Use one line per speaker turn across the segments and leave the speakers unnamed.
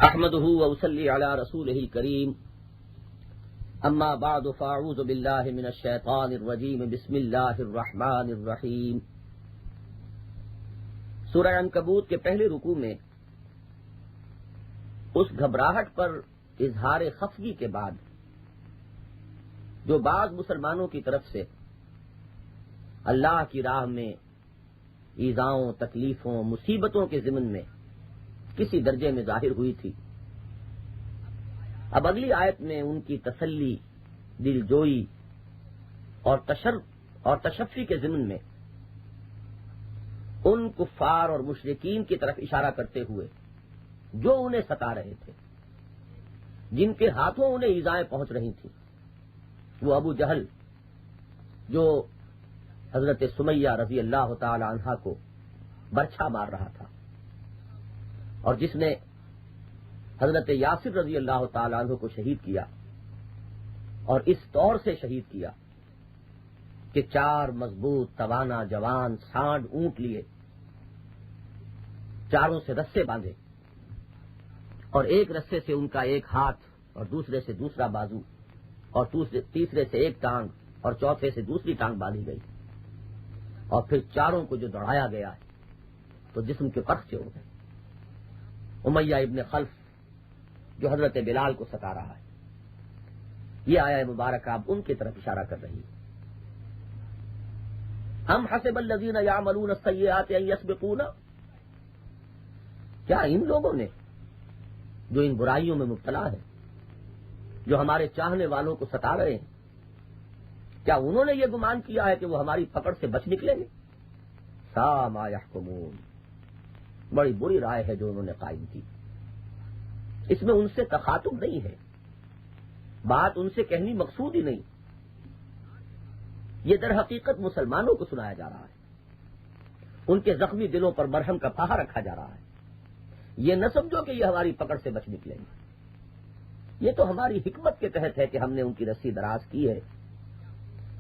احمدہ واصلی علی رسولہ الکریم اما بعد فاعوذ باللہ من الشیطان الرجیم بسم اللہ الرحمن الرحیم۔ سورہ عنکبوت کے پہلے رکوع میں اس گھبراہٹ پر اظہار خفگی کے بعد جو بعض مسلمانوں کی طرف سے اللہ کی راہ میں ایذاؤں، تکلیفوں، مصیبتوں کے ضمن میں کسی درجے میں ظاہر ہوئی تھی، اب اگلی آیت میں ان کی تسلی، دل جوئی اور تشفی کے ضمن میں ان کفار اور مشرکین کی طرف اشارہ کرتے ہوئے جو انہیں ستا رہے تھے، جن کے ہاتھوں انہیں ایذائیں پہنچ رہی تھیں، وہ ابو جہل جو حضرت سمیہ رضی اللہ تعالی عنہا کو برچھا مار رہا تھا اور جس نے حضرت یاسر رضی اللہ تعالی عنہ کو شہید کیا، اور اس طور سے شہید کیا کہ 4 مضبوط توانا جوان سانڈ اونٹ لیے، چاروں سے رسے باندھے اور ایک رسے سے ان کا ایک ہاتھ اور دوسرے سے دوسرا بازو اور تیسرے سے ایک ٹانگ اور چوتھے سے دوسری ٹانگ باندھی گئی، اور پھر چاروں کو جو دوڑایا گیا ہے تو جسم کے پرخچے ہو گئے۔ امیہ ابن خلف جو حضرت بلال کو ستا رہا ہے، یہ آیہ مبارکہ اب ان کی طرف اشارہ کر رہی ہے۔ ہم حسب الذین یعملون السیئات ان یسبقونا، کیا ان لوگوں نے جو ان برائیوں میں مبتلا ہے، جو ہمارے چاہنے والوں کو ستا رہے ہیں، کیا انہوں نے یہ گمان کیا ہے کہ وہ ہماری پکڑ سے بچ نکلیں گے؟ ساء ما یحکمون، بڑی بری رائے ہے جو انہوں نے قائم کی۔ اس میں ان سے تخاطب نہیں ہے، بات ان سے کہنی مقصود ہی نہیں، یہ در حقیقت مسلمانوں کو سنایا جا رہا ہے، ان کے زخمی دلوں پر مرہم کا پہا رکھا جا رہا ہے۔ یہ نہ سمجھو کہ یہ ہماری پکڑ سے بچ نکلیں گے، یہ تو ہماری حکمت کے تحت ہے کہ ہم نے ان کی رسی دراز کی ہے۔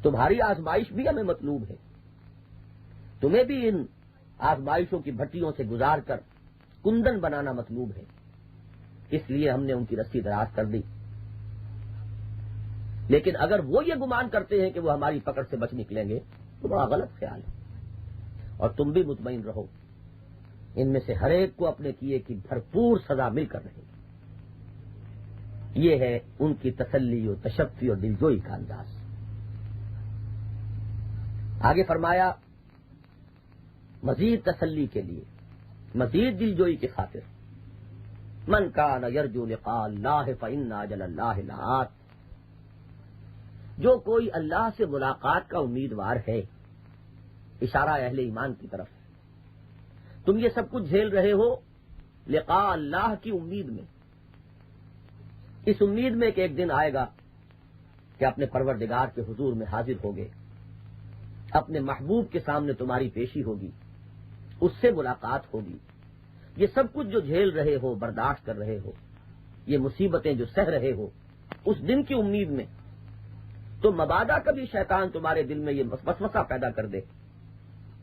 تمہاری آزمائش بھی ہمیں مطلوب ہے، تمہیں بھی ان آزمائشوں کی بھٹیوں سے گزار کر کندن بنانا مطلوب ہے، اس لیے ہم نے ان کی رسی دراز کر دی۔ لیکن اگر وہ یہ گمان کرتے ہیں کہ وہ ہماری پکڑ سے بچ نکلیں گے تو بڑا غلط خیال ہے، اور تم بھی مطمئن رہو، ان میں سے ہر ایک کو اپنے کیے کی بھرپور سزا مل کر رہے گی۔ یہ ہے ان کی تسلی و تشفی اور دلجوئی کا انداز۔ آگے فرمایا مزید تسلی کے لیے، مزید دلجوئی کی خاطر، من کان یرجو لقاء اللہ فإن اجل اللہ لآت، جو کوئی اللہ سے ملاقات کا امیدوار ہے، اشارہ اہل ایمان کی طرف، تم یہ سب کچھ جھیل رہے ہو لقاء اللہ کی امید میں، اس امید میں کہ ایک دن آئے گا کہ اپنے پروردگار کے حضور میں حاضر ہوگے، اپنے محبوب کے سامنے تمہاری پیشی ہوگی، اس سے ملاقات ہوگی۔ یہ سب کچھ جو جھیل رہے ہو، برداشت کر رہے ہو، یہ مصیبتیں جو سہ رہے ہو اس دن کی امید میں، تو مبادا کبھی شیطان تمہارے دل میں یہ وسوسہ پیدا کر دے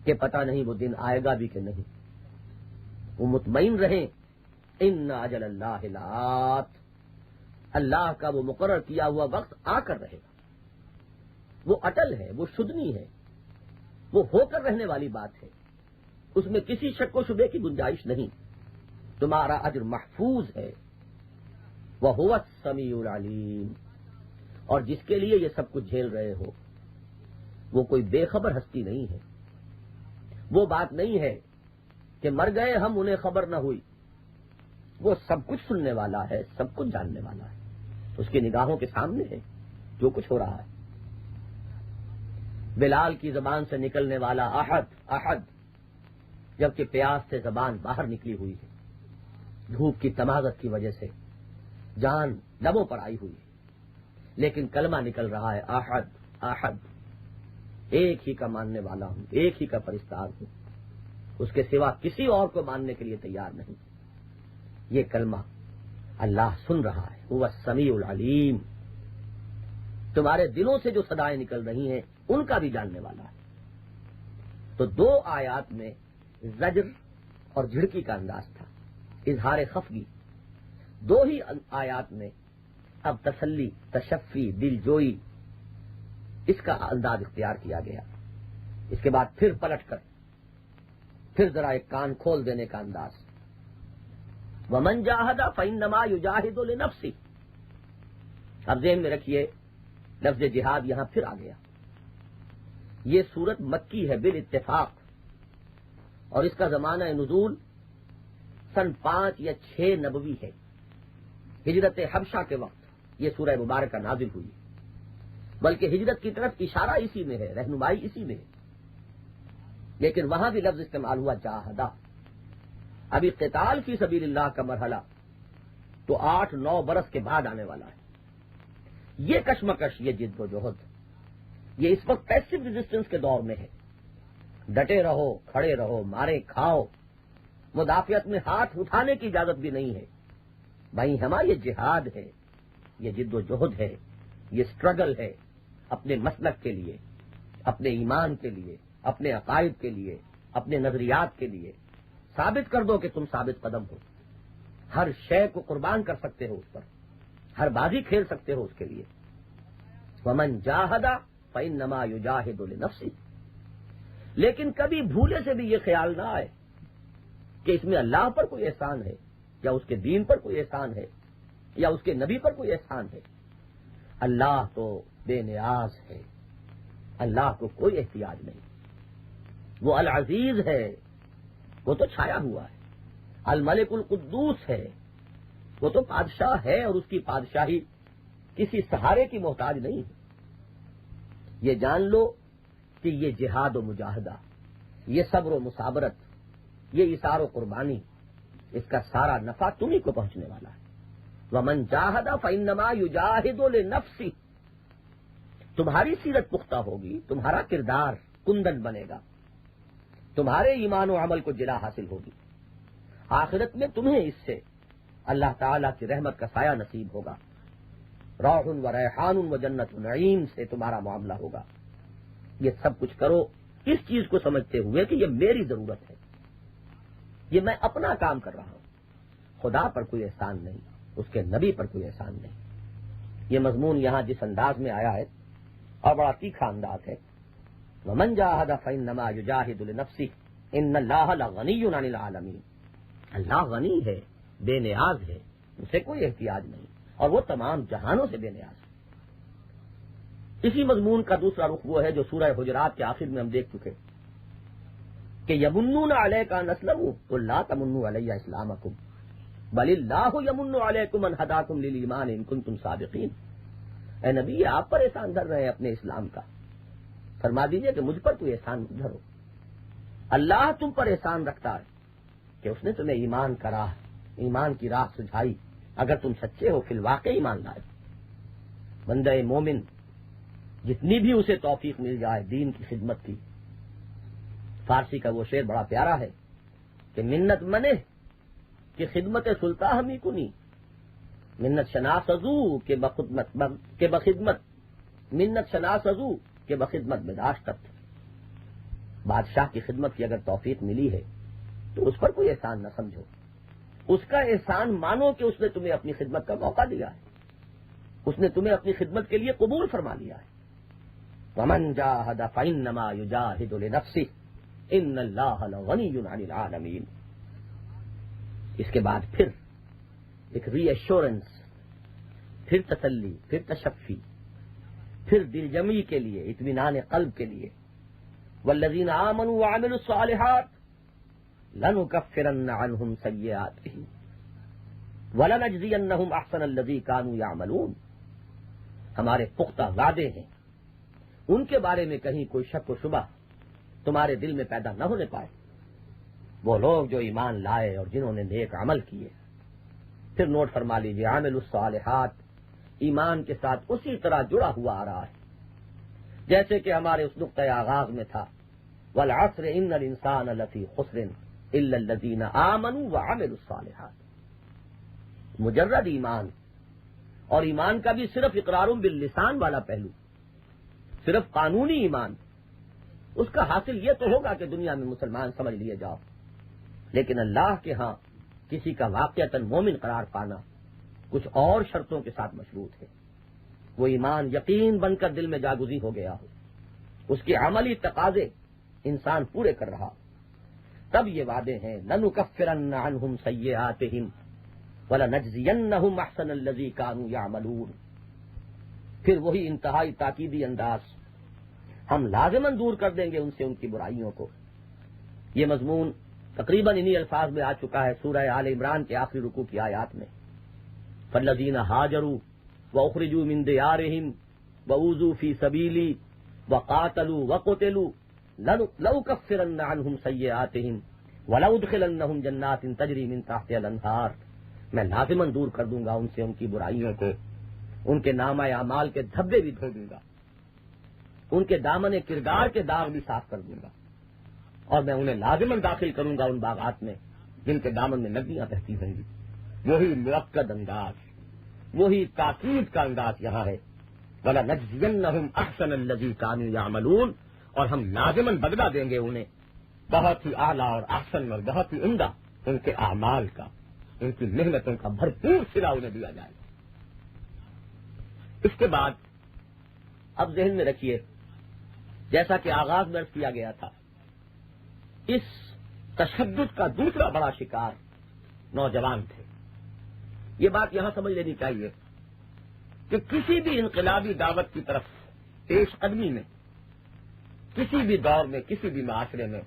کہ پتہ نہیں وہ دن آئے گا بھی کہ نہیں، وہ مطمئن رہیں ان اجل اللہ لآت، اللہ کا وہ مقرر کیا ہوا وقت آ کر رہے گا، وہ اٹل ہے، وہ شدنی ہے، وہ ہو کر رہنے والی بات ہے، اس میں کسی شک و شبے کی گنجائش نہیں، تمہارا اجر محفوظ ہے۔ وَهُوَ السَّمِيعُ الْعَلِيمُ، اور جس کے لیے یہ سب کچھ جھیل رہے ہو وہ کوئی بے خبر ہستی نہیں ہے، وہ بات نہیں ہے کہ مر گئے ہم انہیں خبر نہ ہوئی، وہ سب کچھ سننے والا ہے، سب کچھ جاننے والا ہے، اس کی نگاہوں کے سامنے ہے جو کچھ ہو رہا ہے۔ بلال کی زبان سے نکلنے والا احد احد، جبکہ پیاس سے زبان باہر نکلی ہوئی ہے، دھوپ کی تمازت کی وجہ سے جان لبوں پر آئی ہوئی ہے، لیکن کلمہ نکل رہا ہے احد احد، ایک ہی کا ماننے والا ہوں، ایک ہی کا پرستار ہوں، اس کے سوا کسی اور کو ماننے کے لیے تیار نہیں۔ یہ کلمہ اللہ سن رہا ہے، هو السمیع العلیم، تمہارے دلوں سے جو صدائیں نکل رہی ہیں ان کا بھی جاننے والا ہے۔ تو 2 آیات میں زجر اور جھڑکی کا انداز تھا، اظہار خفگی، دو ہی آیات میں اب تسلی، تشفی، دل جوئی اس کا انداز اختیار کیا گیا. اس کے بعد پھر پلٹ کر پھر ذرا ایک کان کھول دینے کا انداز. ومن جاہد فانما یجاہد لنفسہ. اب ذہن میں رکھیے لفظ جہاد یہاں پھر آ گیا. یہ سورت مکی ہے بالاتفاق، اور اس کا زمانہ نزول سن 5 یا 6 نبوی ہے. ہجرت حبشہ کے وقت یہ سورہ مبارکہ نازل ہوئی، بلکہ ہجرت کی طرف اشارہ اسی میں ہے، رہنمائی اسی میں ہے. لیکن وہاں بھی لفظ استعمال ہوا جاہدہ. ابھی قتال فی سبیل اللہ کا مرحلہ تو 8-9 برس کے بعد آنے والا ہے. یہ کشمکش، یہ جد و جہد، یہ اس وقت پیسو ریزسٹنس کے دور میں ہے. ڈٹے رہو، کھڑے رہو، مارے کھاؤ، مدافعت میں ہاتھ اٹھانے کی اجازت بھی نہیں ہے. بھائی ہمارا یہ جہاد ہے، یہ جد و جہد ہے، یہ سٹرگل ہے اپنے مسلک کے لیے، اپنے ایمان کے لیے، اپنے عقائد کے لیے، اپنے نظریات کے لیے. ثابت کر دو کہ تم ثابت قدم ہو. ہر شے کو قربان کر سکتے ہو، اس پر ہر بازی کھیل سکتے ہو اس کے لیے. ومن جاہد فانما یجاہد لنفسہ. لیکن کبھی بھولے سے بھی یہ خیال نہ آئے کہ اس میں اللہ پر کوئی احسان ہے، یا اس کے دین پر کوئی احسان ہے، یا اس کے نبی پر کوئی احسان ہے. اللہ تو بے نیاز ہے، اللہ کو کوئی احتیاج نہیں. وہ العزیز ہے، وہ تو چھایا ہوا ہے. الملک القدوس ہے، وہ تو بادشاہ ہے، اور اس کی بادشاہی کسی سہارے کی محتاج نہیں ہے. یہ جان لو کہ یہ جہاد و مجاہدہ، یہ صبر و مصابرت، یہ اثار و قربانی، اس کا سارا نفع تمہیں کو پہنچنے والا ہے. ومن جاہد فانما یجاہد لنفسہ. تمہاری سیرت پختہ ہوگی، تمہارا کردار کندن بنے گا، تمہارے ایمان و عمل کو جلا حاصل ہوگی. آخرت میں تمہیں اس سے اللہ تعالیٰ کی رحمت کا سایہ نصیب ہوگا. روح و ریحان و جنت نعیم سے تمہارا معاملہ ہوگا. یہ سب کچھ کرو اس چیز کو سمجھتے ہوئے کہ یہ میری ضرورت ہے، یہ میں اپنا کام کر رہا ہوں. خدا پر کوئی احسان نہیں، اس کے نبی پر کوئی احسان نہیں. یہ مضمون یہاں جس انداز میں آیا ہے اور بڑا تیکھا انداز ہے، ومن جاہد فانما یجاہد لنفسہ ان اللہ لغنی عن العالمین. اللہ غنی ہے، بے نیاز ہے، اسے کوئی احتیاج نہیں، اور وہ تمام جہانوں سے بے نیاز ہے. اسی مضمون کا دوسرا رخ وہ ہے جو سورہ حجرات کے آخر میں ہم دیکھ چکے کہ یمنون علیک ان اسلموا قل لا تمنوا علی اسلامکم بل اللہ یمن علیکم ان ہداکم للایمان ان کنتم صادقین. اے نبی، یہ آپ پر احسان دھر رہے ہیں اپنے اسلام کا، فرما دیجئے کہ مجھ پر کوئی احسان مت دھرو. اللہ تم پر احسان رکھتا ہے کہ اس نے تمہیں ایمان کی راہ سجھائی اگر تم سچے ہو، فی الواقع ایمان لائے. بندہ مومن جتنی بھی اسے توفیق مل جائے دین کی خدمت کی، فارسی کا وہ شعر بڑا پیارا ہے کہ منت منے کہ خدمت سلطان ہمی کنی، منت شناس ازو کہ بخدمت منت شناس ازو کہ بخدمت بداشتت. بادشاہ کی خدمت کی اگر توفیق ملی ہے تو اس پر کوئی احسان نہ سمجھو، اس کا احسان مانو کہ اس نے تمہیں اپنی خدمت کا موقع دیا ہے، اس نے تمہیں اپنی خدمت کے لیے قبول فرما لیا ہے. ومن جاہد فانما یجاہد لنفسہ ان اللہ لغنی عن العالمین. اس کے بعد پھر ایک ری ایشورنس، پھر تسلی، پھر تشفی، پھر دل جمعی کے لیے، اطمینان قلب کے لیے. والذین آمنوا وعملوا الصالحات لنکفرن عنہم سیئاتہم ولنجزینہم احسن الذی کانوا یعملون. ہمارے پختہ وعدے ہیں، ان کے بارے میں کہیں کوئی شک و شبہ تمہارے دل میں پیدا نہ ہونے پائے. وہ لوگ جو ایمان لائے اور جنہوں نے نیک عمل کیے. پھر نوٹ فرما لیجیے، عامل الصالحات ایمان کے ساتھ اسی طرح جڑا ہوا آ رہا ہے جیسے کہ ہمارے اس نقطۂ آغاز میں تھا، والعصر ان الانسان لفی خسر الا الذین آمنوا وعملوا الصالحات. مجرد ایمان، اور ایمان کا بھی صرف اقرار باللسان والا پہلو، صرف قانونی ایمان، اس کا حاصل یہ تو ہوگا کہ دنیا میں مسلمان سمجھ لیے جاؤ، لیکن اللہ کے ہاں کسی کا واقعتاً مومن قرار پانا کچھ اور شرطوں کے ساتھ مشروط ہے. وہ ایمان یقین بن کر دل میں جاگزی ہو گیا ہو, اس کے عملی تقاضے انسان پورے کر رہا, تب یہ وعدے ہیں لَنُكَفِّرَنَّ عَنْهُمْ سَيِّئَاتِهِمْ وَلَنَجْزِيَنَّهُمْ أَحْسَنَ الَّذِي كَانُوا يَعْمَلُونَ. پھر وہی انتہائی تاکیدی انداز, ہم لازماً دور کر دیں گے ان سے ان کی برائیوں کو. یہ مضمون تقریباً انہی الفاظ میں آ چکا ہے سورہ آل عمران کے آخری رکوع کی آیات میں. فَالَّذِينَ هَاجَرُوا وَأُخْرِجُوا مِن دِيَارِهِمْ وَأُوذُوا فِي سَبِيلِي وَقَاتَلُوا وَقُتِلُوا لَأُكَفِّرَنَّ عَنْهُمْ سَيِّئَاتِهِمْ وَلَأُدْخِلَنَّهُمْ جَنَّاتٍ تَجْرِي مِن تَحْتِهَا الْأَنْهَارُ. میں لازماً دور کر دوں گا ان سے ان کی برائیوں کو, ان کے نامہ اعمال کے دھبے بھی دھو دوں گا, ان کے دامن کردار کے داغ بھی صاف کر دوں گا, اور میں انہیں لازماً داخل کروں گا ان باغات میں جن کے دامن میں ندیاں بہتی ہوں گی. وہی مؤکد انداز, وہی تاکید کا انداز یہاں ہے. وَلَنَجْزِيَنَّهُمْ أَحْسَنَ الَّذِي كَانُوا يَعْمَلُونَ. اور ہم لازماً بدلہ دیں گے انہیں بہت ہی اعلیٰ اور احسن اور بہت ہی عمدہ ان کے اعمال کا, ان کی محنتوں کا بھرپور صلہ انہیں دیا جائے گا. اس کے بعد اب ذہن میں رکھیے, جیسا کہ آغاز میں عرض کیا گیا تھا, اس تشدد کا دوسرا بڑا شکار نوجوان تھے. یہ بات یہاں سمجھ لینی چاہیے کہ کسی بھی انقلابی دعوت کی طرف پیش قدمی میں, کسی بھی دور میں, کسی بھی معاشرے میں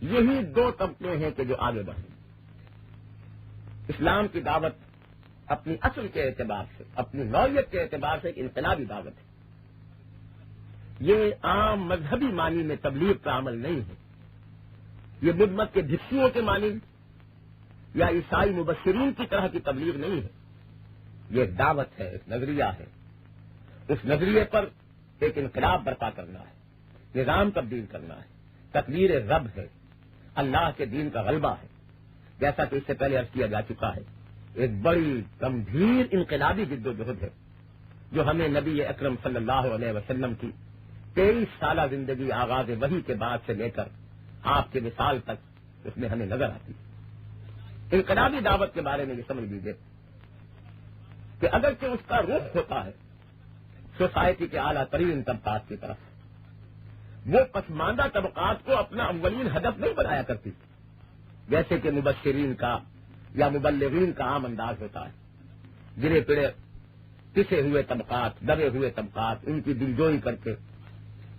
یہی دو طبقے ہیں کہ جو آگے بڑھیں. اسلام کی دعوت اپنی اصل کے اعتبار سے, اپنی نوعیت کے اعتبار سے ایک انقلابی دعوت ہے. یہ عام مذہبی معنی میں تبلیغ کا عمل نہیں ہے. یہ بدھ مت کے بھکشوؤں کے معنی یا عیسائی مبشرین کی طرح کی تبلیغ نہیں ہے. یہ ایک دعوت ہے, ایک نظریہ ہے. اس نظریے پر ایک انقلاب برپا کرنا ہے, نظام تبدیل کرنا ہے, تقدیر رب ہے, اللہ کے دین کا غلبہ ہے. جیسا کہ اس سے پہلے عرض کیا جا چکا ہے, ایک بڑی گمبھیر انقلابی جد و جہد ہے جو ہمیں نبی اکرم صلی اللہ علیہ وسلم کی 23 سالہ زندگی آغاز وحی کے بعد سے لے کر آپ کے وصال تک اس میں ہمیں نظر آتی ہے. انقلابی دعوت کے بارے میں یہ سمجھ لیجیے کہ اگرچہ اس کا رخ ہوتا ہے سوسائٹی کے اعلیٰ ترین طبقات کی طرف, وہ پسماندہ طبقات کو اپنا اولین ہدف نہیں بنایا کرتی جیسے کہ مبشرین کا یا مبلغین کا عام انداز ہوتا ہے. گرے پڑے پسے ہوئے طبقات, دبے ہوئے طبقات, ان کی دلجوئی کر کے,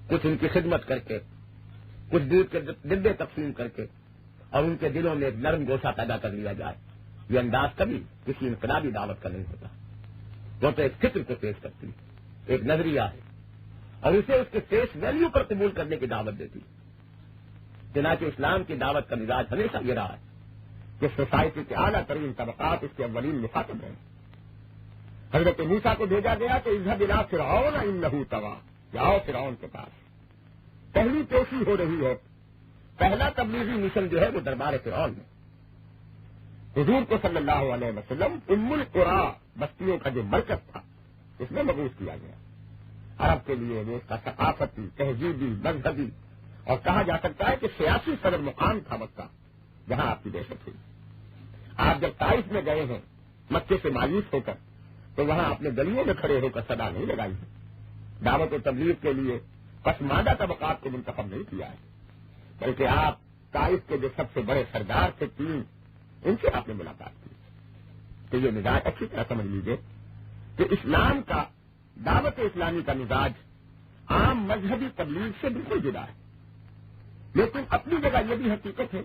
کچھ ان کی خدمت کر کے, کچھ دودھ کے ڈبے تقسیم کر کے, اور ان کے دلوں میں ایک نرم گوشہ پیدا کر لیا جائے. یہ انداز کبھی کسی انقلابی دعوت کا نہیں ہوتا. وہ تو ایک فکر کو پیش کرتی ہے, ایک نظریہ ہے, اور اسے اس کے فیس ویلیو پر قبول کرنے کی دعوت دیتی ہے. چنانچہ اسلام کی دعوت کا مزاج ہمیشہ یہ رہا ہے کہ سوسائٹی کے اعلیٰ ترین طبقات اس کے اولین مخاطب ہیں. حضرت موسیٰ کو بھیجا گیا کہ اذهب الى فرعون انه طغى, جاؤ فرعون کے پاس. پہلی پیشی ہو رہی ہے, پہلا تبلیغی مشن جو ہے وہ دربار فرعون میں. حضور کو صلی اللہ علیہ وسلم ام القری بستیوں کا جو مرکز تھا اس میں مبعوث کیا گیا. عرب کے لیے وہ اس کا ثقافتی, تہذیبی, مذہبی اور کہا جا سکتا ہے کہ سیاسی صدر مقام تھا مکہ, جہاں آپ کی دہشت ہوئی. آپ جب طائف میں گئے ہیں مکے سے مایوس ہو کر, تو وہاں اپنے گلیوں میں کھڑے ہو کر صدا نہیں لگائی ہے. دعوت و تبلیغ کے لیے پسماندہ طبقات کو منتخب نہیں کیا ہے, بلکہ آپ طائف کے جو سب سے بڑے سردار تھے 3, ان سے آپ نے ملاقات کی. تو یہ مزاج اچھی طرح سمجھ لیجیے کہ اسلام کا, دعوت اسلامی کا مزاج عام مذہبی تبلیغ سے بالکل جدا ہے. لیکن اپنی جگہ یہ بھی حقیقت ہے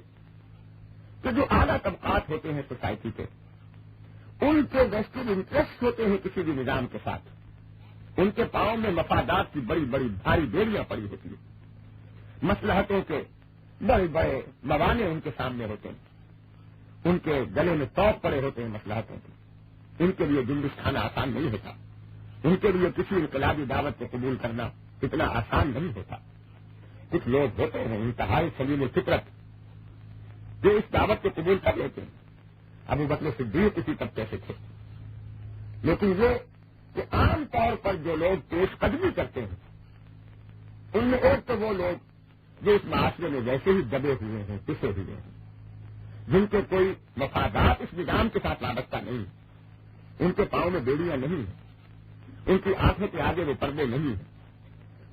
کہ جو اعلیٰ طبقات ہوتے ہیں سوسائٹی کے, ان کے ویسٹڈ انٹرسٹ ہوتے ہیں کسی بھی نظام کے ساتھ. ان کے پاؤں میں مفادات کی بڑی بڑی بھاری بیڑیاں پڑی ہوتی ہیں, مصلحتوں کے بڑے بڑے موانع ان کے سامنے ہوتے ہیں, ان کے گلے میں توق پڑے ہوتے ہیں مصلحتوں کے. ان کے لیے جنبش کھانا آسان نہیں ہوتا, ان کے لیے کسی انقلابی دعوت کو قبول کرنا اتنا آسان نہیں ہوتا. کچھ لوگ ہوتے ہیں انتہائی سلیم الفطرت جو اس دعوت کو قبول کر لیتے ہیں. ابو بکر صدیق اسی طبقے سے تھے. لیکن یہ کہ عام طور پر جو لوگ پیش قدمی کرتے ہیں ان میں ایک تو وہ لوگ جو اس معاشرے میں ویسے ہی دبے ہوئے ہیں, پسے ہوئے ہیں, جن کے کوئی مفادات اس نظام کے ساتھ وابستہ نہیں,
ان کے پاؤں میں بیڑیاں نہیں ہیں، ان کی آنکھوں کے آگے وہ پردے نہیں ہیں،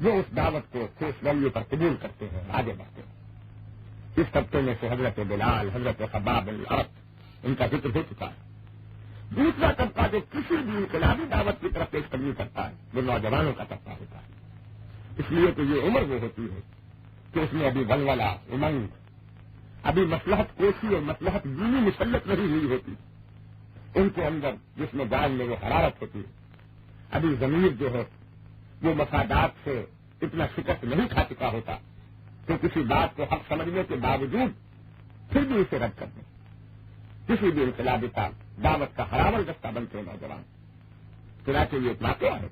وہ اس دعوت کو ٹھوس ویلیو پر قبول کرتے ہیں، آگے بڑھتے ہیں۔ اس طبقے میں سے حضرت بلال، حضرت خباب بن الارت، ان کا ذکر ہو چکا ہے۔ دوسرا طبقہ جو کسی بھی انقلابی دعوت کی طرف پیش قدمی کرتا ہے وہ نوجوانوں کا طبقہ ہوتا ہے، اس لیے کہ یہ عمر وہ ہوتی ہے کہ اس میں ابھی ولولہ، امنگ، ابھی مصلحت کوشی اور مصلحت دینی مسلط نہیں ہوئی ہوتی، ان کے اندر جس میں جان میں وہ حرارت ہوتی ہے، ابھی ضمیر جو ہے وہ مفادات سے اتنا شکست نہیں کھا چکا ہوتا کہ کسی بات کو حق سمجھنے کے باوجود پھر بھی اسے رد کر دیں، کسی بھی انقلابی دعوت کا حراول رستہ بنتے ہیں نوجوان۔ چنانچہ یہ ایک واقعہ ہے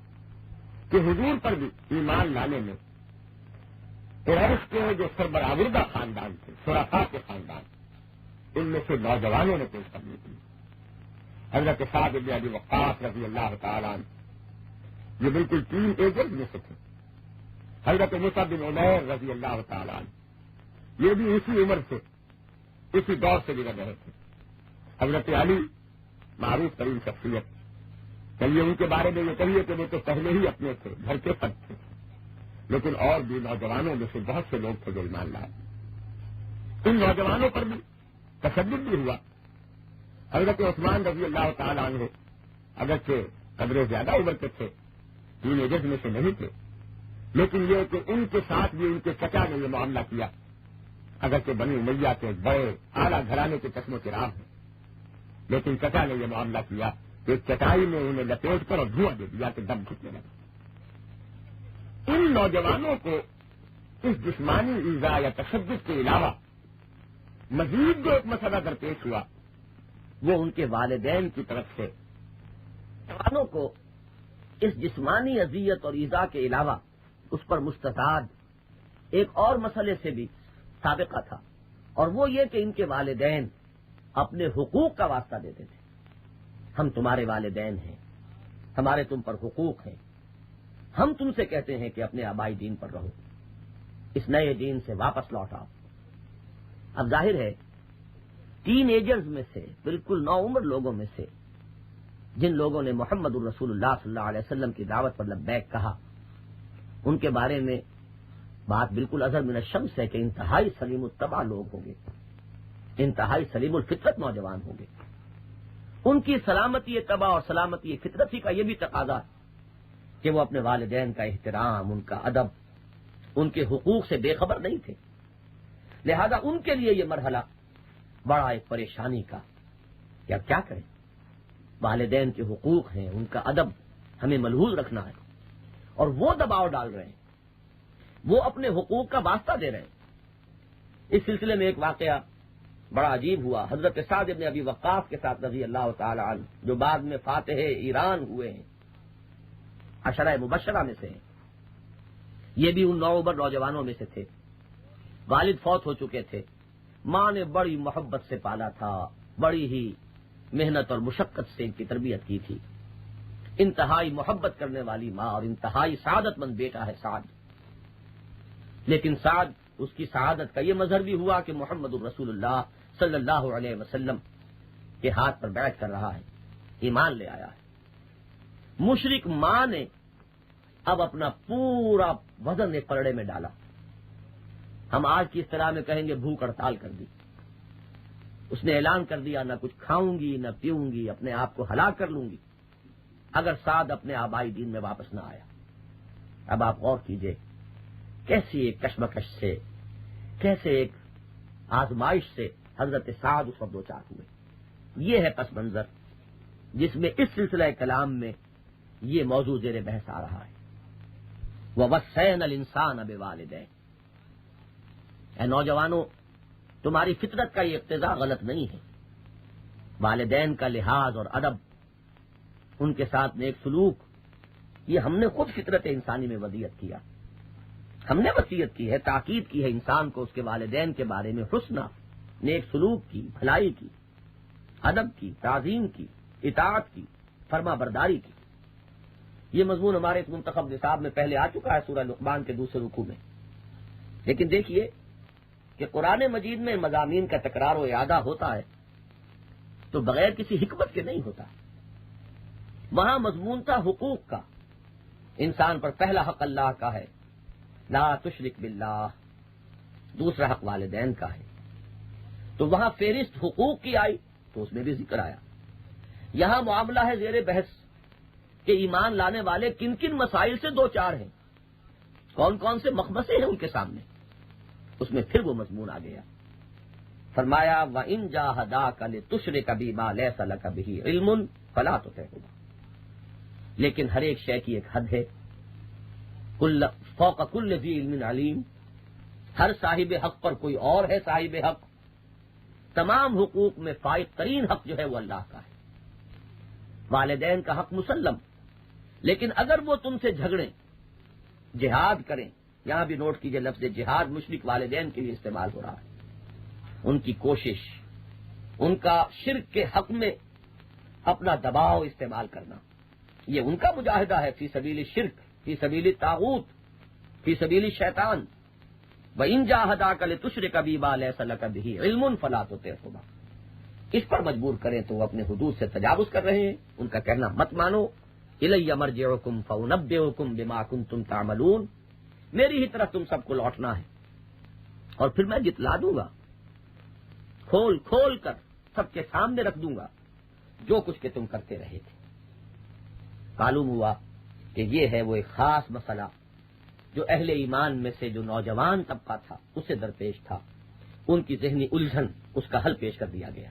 کہ حضور پر بھی ایمان لانے میں قریش کے جو سربراہوردہ خاندان تھے، شرفاء کے خاندان، ان میں سے نوجوانوں نے پیش قدمی کی۔ حضرت سعد بن ابی وقاص رضی اللہ تعالیٰ عنہ یہ بالکل تین ایجنٹ میں سے تھے۔ حضرت مصعب بن عمیر رضی اللہ تعالیٰ عنہ یہ بھی اسی عمر سے، اسی دور سے گزر رہے تھے۔ حضرت علی معروف ترین شخصیت، چلیے ان کے بارے میں یہ کہیے کہ وہ تو پہلے ہی اپنے تھے، گھر کے پد تھے، لیکن اور بھی نوجوانوں میں سے بہت سے لوگ تھے جو ایمان لائے۔ ان نوجوانوں پر بھی تشدد بھی ہوا۔ حضرت عثمان رضی اللہ تعالیٰ عنہ اگرچہ قدرے زیادہ عمر کے تھے، تین ایجنٹ میں سے نہیں تھے، لیکن یہ کہ ان کے ساتھ بھی ان کے چچا نے یہ معاملہ کیا، اگرچہ بنی امیہ کے بڑے اعلیٰ گھرانے کے چشم و چراغ ہیں، لیکن چچا نے یہ معاملہ کیا کہ چٹائی میں انہیں لپیٹ کر اور دھواں دے دیا کہ دم گھٹنے لگا۔ ان نوجوانوں کو اس جسمانی ایذا یا تشدد کے علاوہ مزید جو ایک مسئلہ درپیش ہوا
وہ ان کے والدین کی طرف سے نوجوانوں کو اس جسمانی اذیت اور ایذا کے علاوہ اس پر مستعد ایک اور مسئلے سے بھی سابقہ تھا، اور وہ یہ کہ ان کے والدین اپنے حقوق کا واسطہ دیتے تھے۔ ہم تمہارے والدین ہیں، ہمارے تم پر حقوق ہیں، ہم تم سے کہتے ہیں کہ اپنے آبائی دین پر رہو، اس نئے دین سے واپس لوٹ آؤ۔ اب ظاہر ہے ٹین ایجرز میں سے، بالکل نوعمر لوگوں میں سے جن لوگوں نے محمد الرسول اللہ صلی اللہ علیہ وسلم کی دعوت پر لبیک کہا، ان کے بارے میں بات بالکل اظہر من الشمس ہے کہ انتہائی سلیم الطبع لوگ ہوں گے، انتہائی سلیم الفطرت نوجوان ہوں گے۔ ان کی سلامتی طبع اور سلامتی فطرتی کا یہ بھی تقاضا کہ وہ اپنے والدین کا احترام، ان کا ادب، ان کے حقوق سے بے خبر نہیں تھے، لہذا ان کے لیے یہ مرحلہ بڑا ایک پریشانی کا کہ اب کیا کریں، والدین کے حقوق ہیں، ان کا ادب ہمیں ملحوظ رکھنا ہے، اور وہ دباؤ ڈال رہے ہیں، وہ اپنے حقوق کا واسطہ دے رہے ہیں۔ اس سلسلے میں ایک واقعہ بڑا عجیب ہوا، حضرت سعد بن ابی وقاص کے ساتھ رضی اللہ تعالی عنہ، جو بعد میں فاتح ایران ہوئے ہیں، عشرہ مبشرہ میں سے ہیں، یہ بھی ان نوعمر نوجوانوں میں سے تھے۔ والد فوت ہو چکے تھے، ماں نے بڑی محبت سے پالا تھا، بڑی ہی محنت اور مشقت سے ان کی تربیت کی تھی۔ انتہائی محبت کرنے والی ماں اور انتہائی سعادت مند بیٹا ہے سعد، لیکن سعد اس کی سعادت کا یہ مظہر بھی ہوا کہ محمد الرسول اللہ صلی اللہ علیہ وسلم کے ہاتھ پر بیعت کر رہا ہے، ایمان لے آیا ہے۔ مشرک ماں نے اب اپنا پورا وزن ایک پلڑے میں ڈالا، ہم آج کی اصطلاح میں کہیں گے بھوک ہڑتال کر دی۔ اس نے اعلان کر دیا نہ کچھ کھاؤں گی نہ پیوں گی، اپنے آپ کو ہلاک کر لوں گی اگر سعد اپنے آبائی دین میں واپس نہ آیا۔ اب آپ غور کیجئے کیسی ایک کشمکش سے، کیسے ایک آزمائش سے حضرت سعد اس وقت دوچار ہوئے۔ یہ ہے پس منظر جس میں اس سلسلہ کلام میں یہ موضوع زیر بحث آ رہا ہے۔ وَوَصَّيْنَا الْإِنسَانَ بِوَالِدَيْهِ، اے نوجوانوں، تمہاری فطرت کا یہ اقتضا غلط نہیں ہے، والدین کا لحاظ اور ادب، ان کے ساتھ نیک سلوک، یہ ہم نے خود فطرت انسانی میں وصیت کیا، ہم نے وصیت کی ہے، تاکید کی ہے انسان کو اس کے والدین کے بارے میں حسن، نیک سلوک کی، بھلائی کی، ادب کی، تعظیم کی، اطاعت کی، فرما برداری کی۔ یہ مضمون ہمارے اس منتخب نصاب میں پہلے آ چکا ہے سورہ لقمان کے دوسرے رکوع میں، لیکن دیکھیے کہ قرآن مجید میں مضامین کا تکرار و اعادہ ہوتا ہے تو بغیر کسی حکمت کے نہیں ہوتا، وہاں مضمون تھا حقوق کا. انسان پر پہلا حق اللہ کا ہے، لا تشرک باللہ. دوسرا حق والدین کا ہے. تو وہاں فہرست حقوق کی آئی تو اس میں بھی ذکر آیا. یہاں معاملہ ہے زیر بحث کہ ایمان لانے والے کن کن مسائل سے دو چار ہیں، کون کون سے مخمصے ہیں ان کے سامنے. اس میں پھر وہ مضمون آ گیا. فرمایا وَإِن جَاهَدَاكَ لِتُشْرِكَ بِي مَا لَيْسَ لَكَ بِهِ عِلْمٌ فَلَا تُطِعْهُمَا. لیکن ہر ایک شے کی ایک حد ہے. فوق کل ذی علم علیم. ہر صاحب حق پر کوئی اور ہے صاحب حق. تمام حقوق میں فائق ترین حق جو ہے وہ اللہ کا ہے. والدین کا حق مسلم، لیکن اگر وہ تم سے جھگڑیں، جہاد کریں، یہاں بھی نوٹ کیجئے لفظ جہاد مشرک والدین کے لیے استعمال ہو رہا ہے. ان کی کوشش، ان کا شرک کے حق میں اپنا دباؤ استعمال کرنا، یہ ان کا مجاہدہ ہے فی سبیل شرک، فی سبیل طاغوت، فی سبیل شیطان. وَإِن جَاهَدَاكَ لِتُشْرِكَ بِي مَا لَيْسَ لَكَ بِهِ عِلْمٌ فَلَا تُطِعْهُمَا. اس پر مجبور کریں تو وہ اپنے حدود سے تجاوز کر رہے ہیں. ان کا کہنا مت مانو. اِلَيَّ مَرْجِعُكُمْ فَأُنَبِّئُكُم بِمَا كُنتُمْ تَعْمَلُونَ. میری ہی طرف تم سب کو لوٹنا ہے اور پھر میں جتلا دوں گا، کھول کھول کر سب کے سامنے رکھ دوں گا جو کچھ کہ تم کرتے رہے تھے. معلوم ہوا کہ یہ ہے وہ ایک خاص مسئلہ جو اہل ایمان میں سے جو نوجوان طبقہ تھا اسے درپیش تھا. ان کی ذہنی الجھن، اس کا حل پیش کر دیا گیا.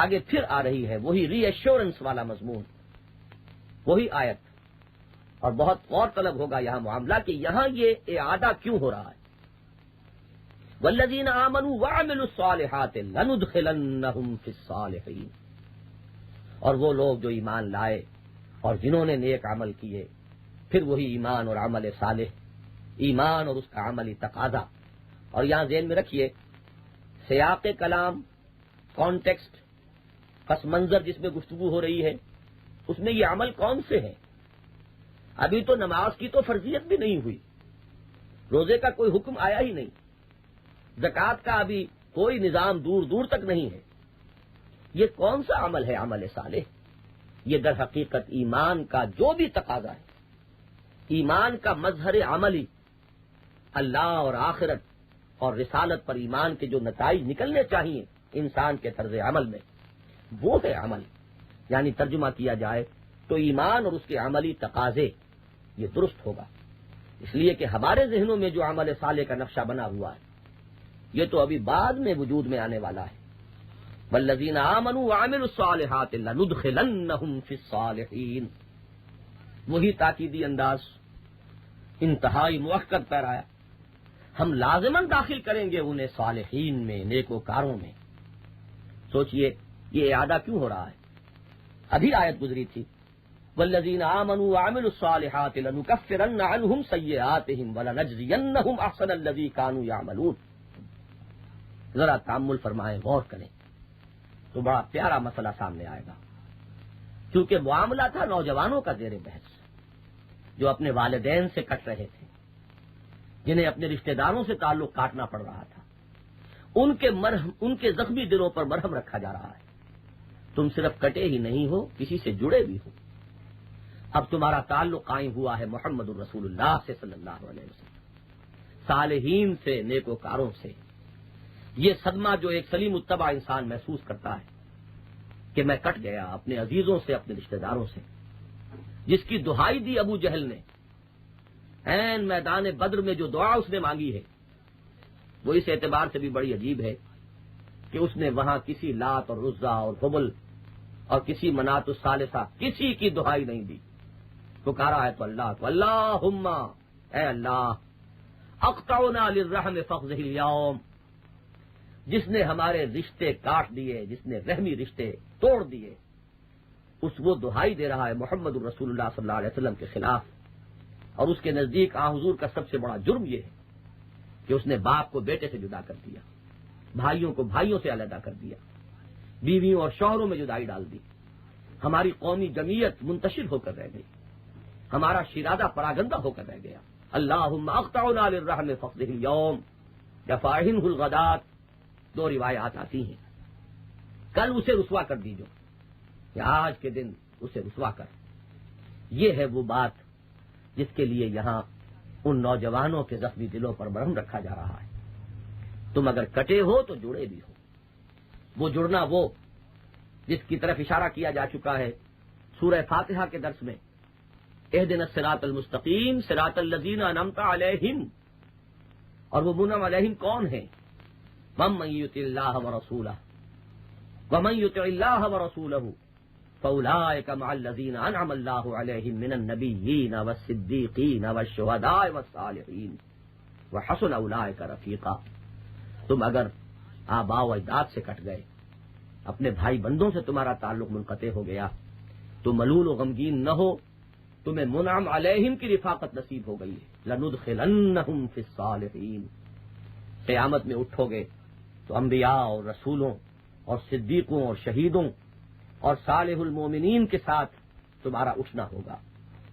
آگے پھر آ رہی ہے وہی ری ایشورنس والا مضمون، وہی آیت. اور بہت غور طلب ہوگا یہاں معاملہ کہ یہاں یہ اعادہ کیوں ہو رہا ہے. والذین آمنوا وعملوا الصالحات لندخلنہم فی الصالحین. اور وہ لوگ جو ایمان لائے اور جنہوں نے نیک عمل کیے، پھر وہی ایمان اور عمل صالح، ایمان اور اس کا عملی تقاضا. اور یہاں ذہن میں رکھیے سیاق کلام، کانٹیکسٹ، پس منظر جس میں گفتگو ہو رہی ہے، اس میں یہ عمل کون سے ہیں. ابھی تو نماز کی تو فرضیت بھی نہیں ہوئی، روزے کا کوئی حکم آیا ہی نہیں، زکوٰۃ کا ابھی کوئی نظام دور دور تک نہیں ہے. یہ کون سا عمل ہے عمل صالح؟ یہ در حقیقت ایمان کا جو بھی تقاضا ہے، ایمان کا مظہر عملی، اللہ اور آخرت اور رسالت پر ایمان کے جو نتائج نکلنے چاہیے انسان کے طرز عمل میں، وہ ہے عمل. یعنی ترجمہ کیا جائے تو ایمان اور اس کے عملی تقاضے یہ درست ہوگا. اس لیے کہ ہمارے ذہنوں میں جو عمل صالح کا نقشہ بنا ہوا ہے یہ تو ابھی بعد میں وجود میں آنے والا ہے. والذین آمنوا وعملوا الصالحات لندخلنہم فی الصالحین. وہی تاکیدی انداز، انتہائی مؤکد پیرایا. ہم لازماً داخل کریں گے انہیں صالحین میں، نیکوکاروں میں. سوچئے یہ اعادہ کیوں ہو رہا ہے. ابھی آیت گزری تھی والذین آمنوا وعملوا الصالحات لنکفرن عنہم سیئاتہم ولنجزینہم احسن الذی کانوا یعملون. ذرا تأمل فرمائیں، غور کریں تو بڑا پیارا مسئلہ سامنے آئے گا. کیونکہ معاملہ تھا نوجوانوں کا زیر بحث جو اپنے والدین سے کٹ رہے تھے، جنہیں اپنے رشتہ داروں سے تعلق کاٹنا پڑ رہا تھا. ان کے زخمی دلوں پر مرہم رکھا جا رہا ہے. تم صرف کٹے ہی نہیں ہو، کسی سے جڑے بھی ہو. اب تمہارا تعلق قائم ہوا ہے محمد الرسول اللہ سے صلی اللہ علیہ وسلم، صالحین سے، نیکوکاروں سے. یہ صدمہ جو ایک سلیم الطبع انسان محسوس کرتا ہے کہ میں کٹ گیا اپنے عزیزوں سے، اپنے رشتہ داروں سے، جس کی دہائی دی ابو جہل نے عین میدان بدر میں جو دعا اس نے مانگی ہے وہ اس اعتبار سے بھی بڑی عجیب ہے کہ اس نے وہاں کسی لات اور عزا اور حبل اور کسی منات الثالثہ کسی کی دہائی نہیں دی. پکارا ہے تو اللہ کو، اللہم اے اللہ اقطعنا للرحم فاخذہ اليوم. جس نے ہمارے رشتے کاٹ دیے، جس نے رحمی رشتے توڑ دیے، وہ دہائی دے رہا ہے محمد الرسول اللہ صلی اللہ علیہ وسلم کے خلاف. اور اس کے نزدیک حضور کا سب سے بڑا جرم یہ ہے کہ اس نے باپ کو بیٹے سے جدا کر دیا، بھائیوں کو بھائیوں سے علیحدہ کر دیا، بیویوں اور شوہروں میں جدائی ڈال دی. ہماری قومی جمعیت منتشر ہو کر رہ گئی، ہمارا شیرادہ پراگندہ ہو کر رہ گیا. اللہم اقطعنا للرحم فاخذہ اليوم یا فاہنہ الغدات، دو روایات آتی ہیں. کل اسے رسوا کر دیجو کہ آج کے دن اسے رسوا کر۔ یہ ہے وہ بات جس کے لیے یہاں ان نوجوانوں کے زخمی دلوں پر مرہم رکھا جا رہا ہے۔ تم اگر کٹے ہو تو جڑے بھی ہو۔ وہ جڑنا وہ جس کی طرف اشارہ کیا جا چکا ہے سورہ فاتحہ کے درس میں، اہدنا الصراط المستقیم صراط الذین انعمت علیہم، اور وہ منعم علیہم کون ہیں؟ من یطع اللہ ورسولہ ومن یطع اللہ ورسولہ فاولئک مع الذین انعم اللہ علیہم من النبیین والصدیقین والشہداء والصالحین وحسن اولئک رفیقا۔ تم اگر آباء و اجداد سے کٹ گئے، اپنے بھائی بندوں سے تمہارا تعلق منقطع ہو گیا، تو ملول و غمگین نہ ہو، تمہیں منعم علیہم کی رفاقت نصیب ہو گئی ہے۔ لندخلنہم فی الصالحین، قیامت میں اٹھو گے تو انبیاء اور رسولوں اور صدیقوں اور شہیدوں اور صالح المومنین کے ساتھ تمہارا اٹھنا ہوگا،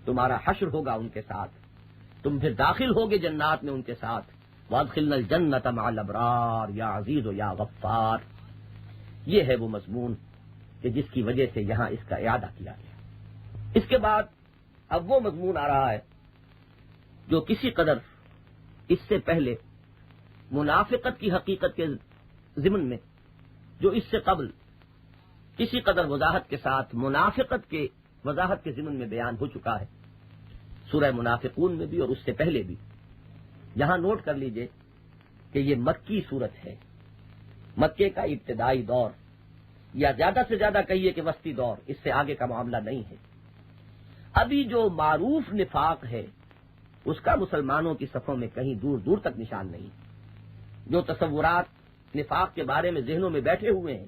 تمہارا حشر ہوگا ان کے ساتھ، تم پھر داخل ہوگے جنات میں ان کے ساتھ۔ وادخلنا الجنۃ مع الابرار یا عزیز و یا غفار۔ یہ ہے وہ مضمون کہ جس کی وجہ سے یہاں اس کا اعادہ کیا گیا۔ اس کے بعد اب وہ مضمون آ رہا ہے جو کسی قدر اس سے پہلے منافقت کی حقیقت کے ضمن میں، جو اس سے قبل کسی قدر وضاحت کے ساتھ منافقت کے وضاحت کے ضمن میں بیان ہو چکا ہے، سورہ منافقون میں بھی اور اس سے پہلے بھی۔ یہاں نوٹ کر لیجئے کہ یہ مکی صورت ہے، مکے کا ابتدائی دور، یا زیادہ سے زیادہ کہیے کہ وسطی دور، اس سے آگے کا معاملہ نہیں ہے۔ ابھی جو معروف نفاق ہے اس کا مسلمانوں کی صفوں میں کہیں دور دور تک نشان نہیں۔ جو تصورات نفاق کے بارے میں ذہنوں میں بیٹھے ہوئے ہیں،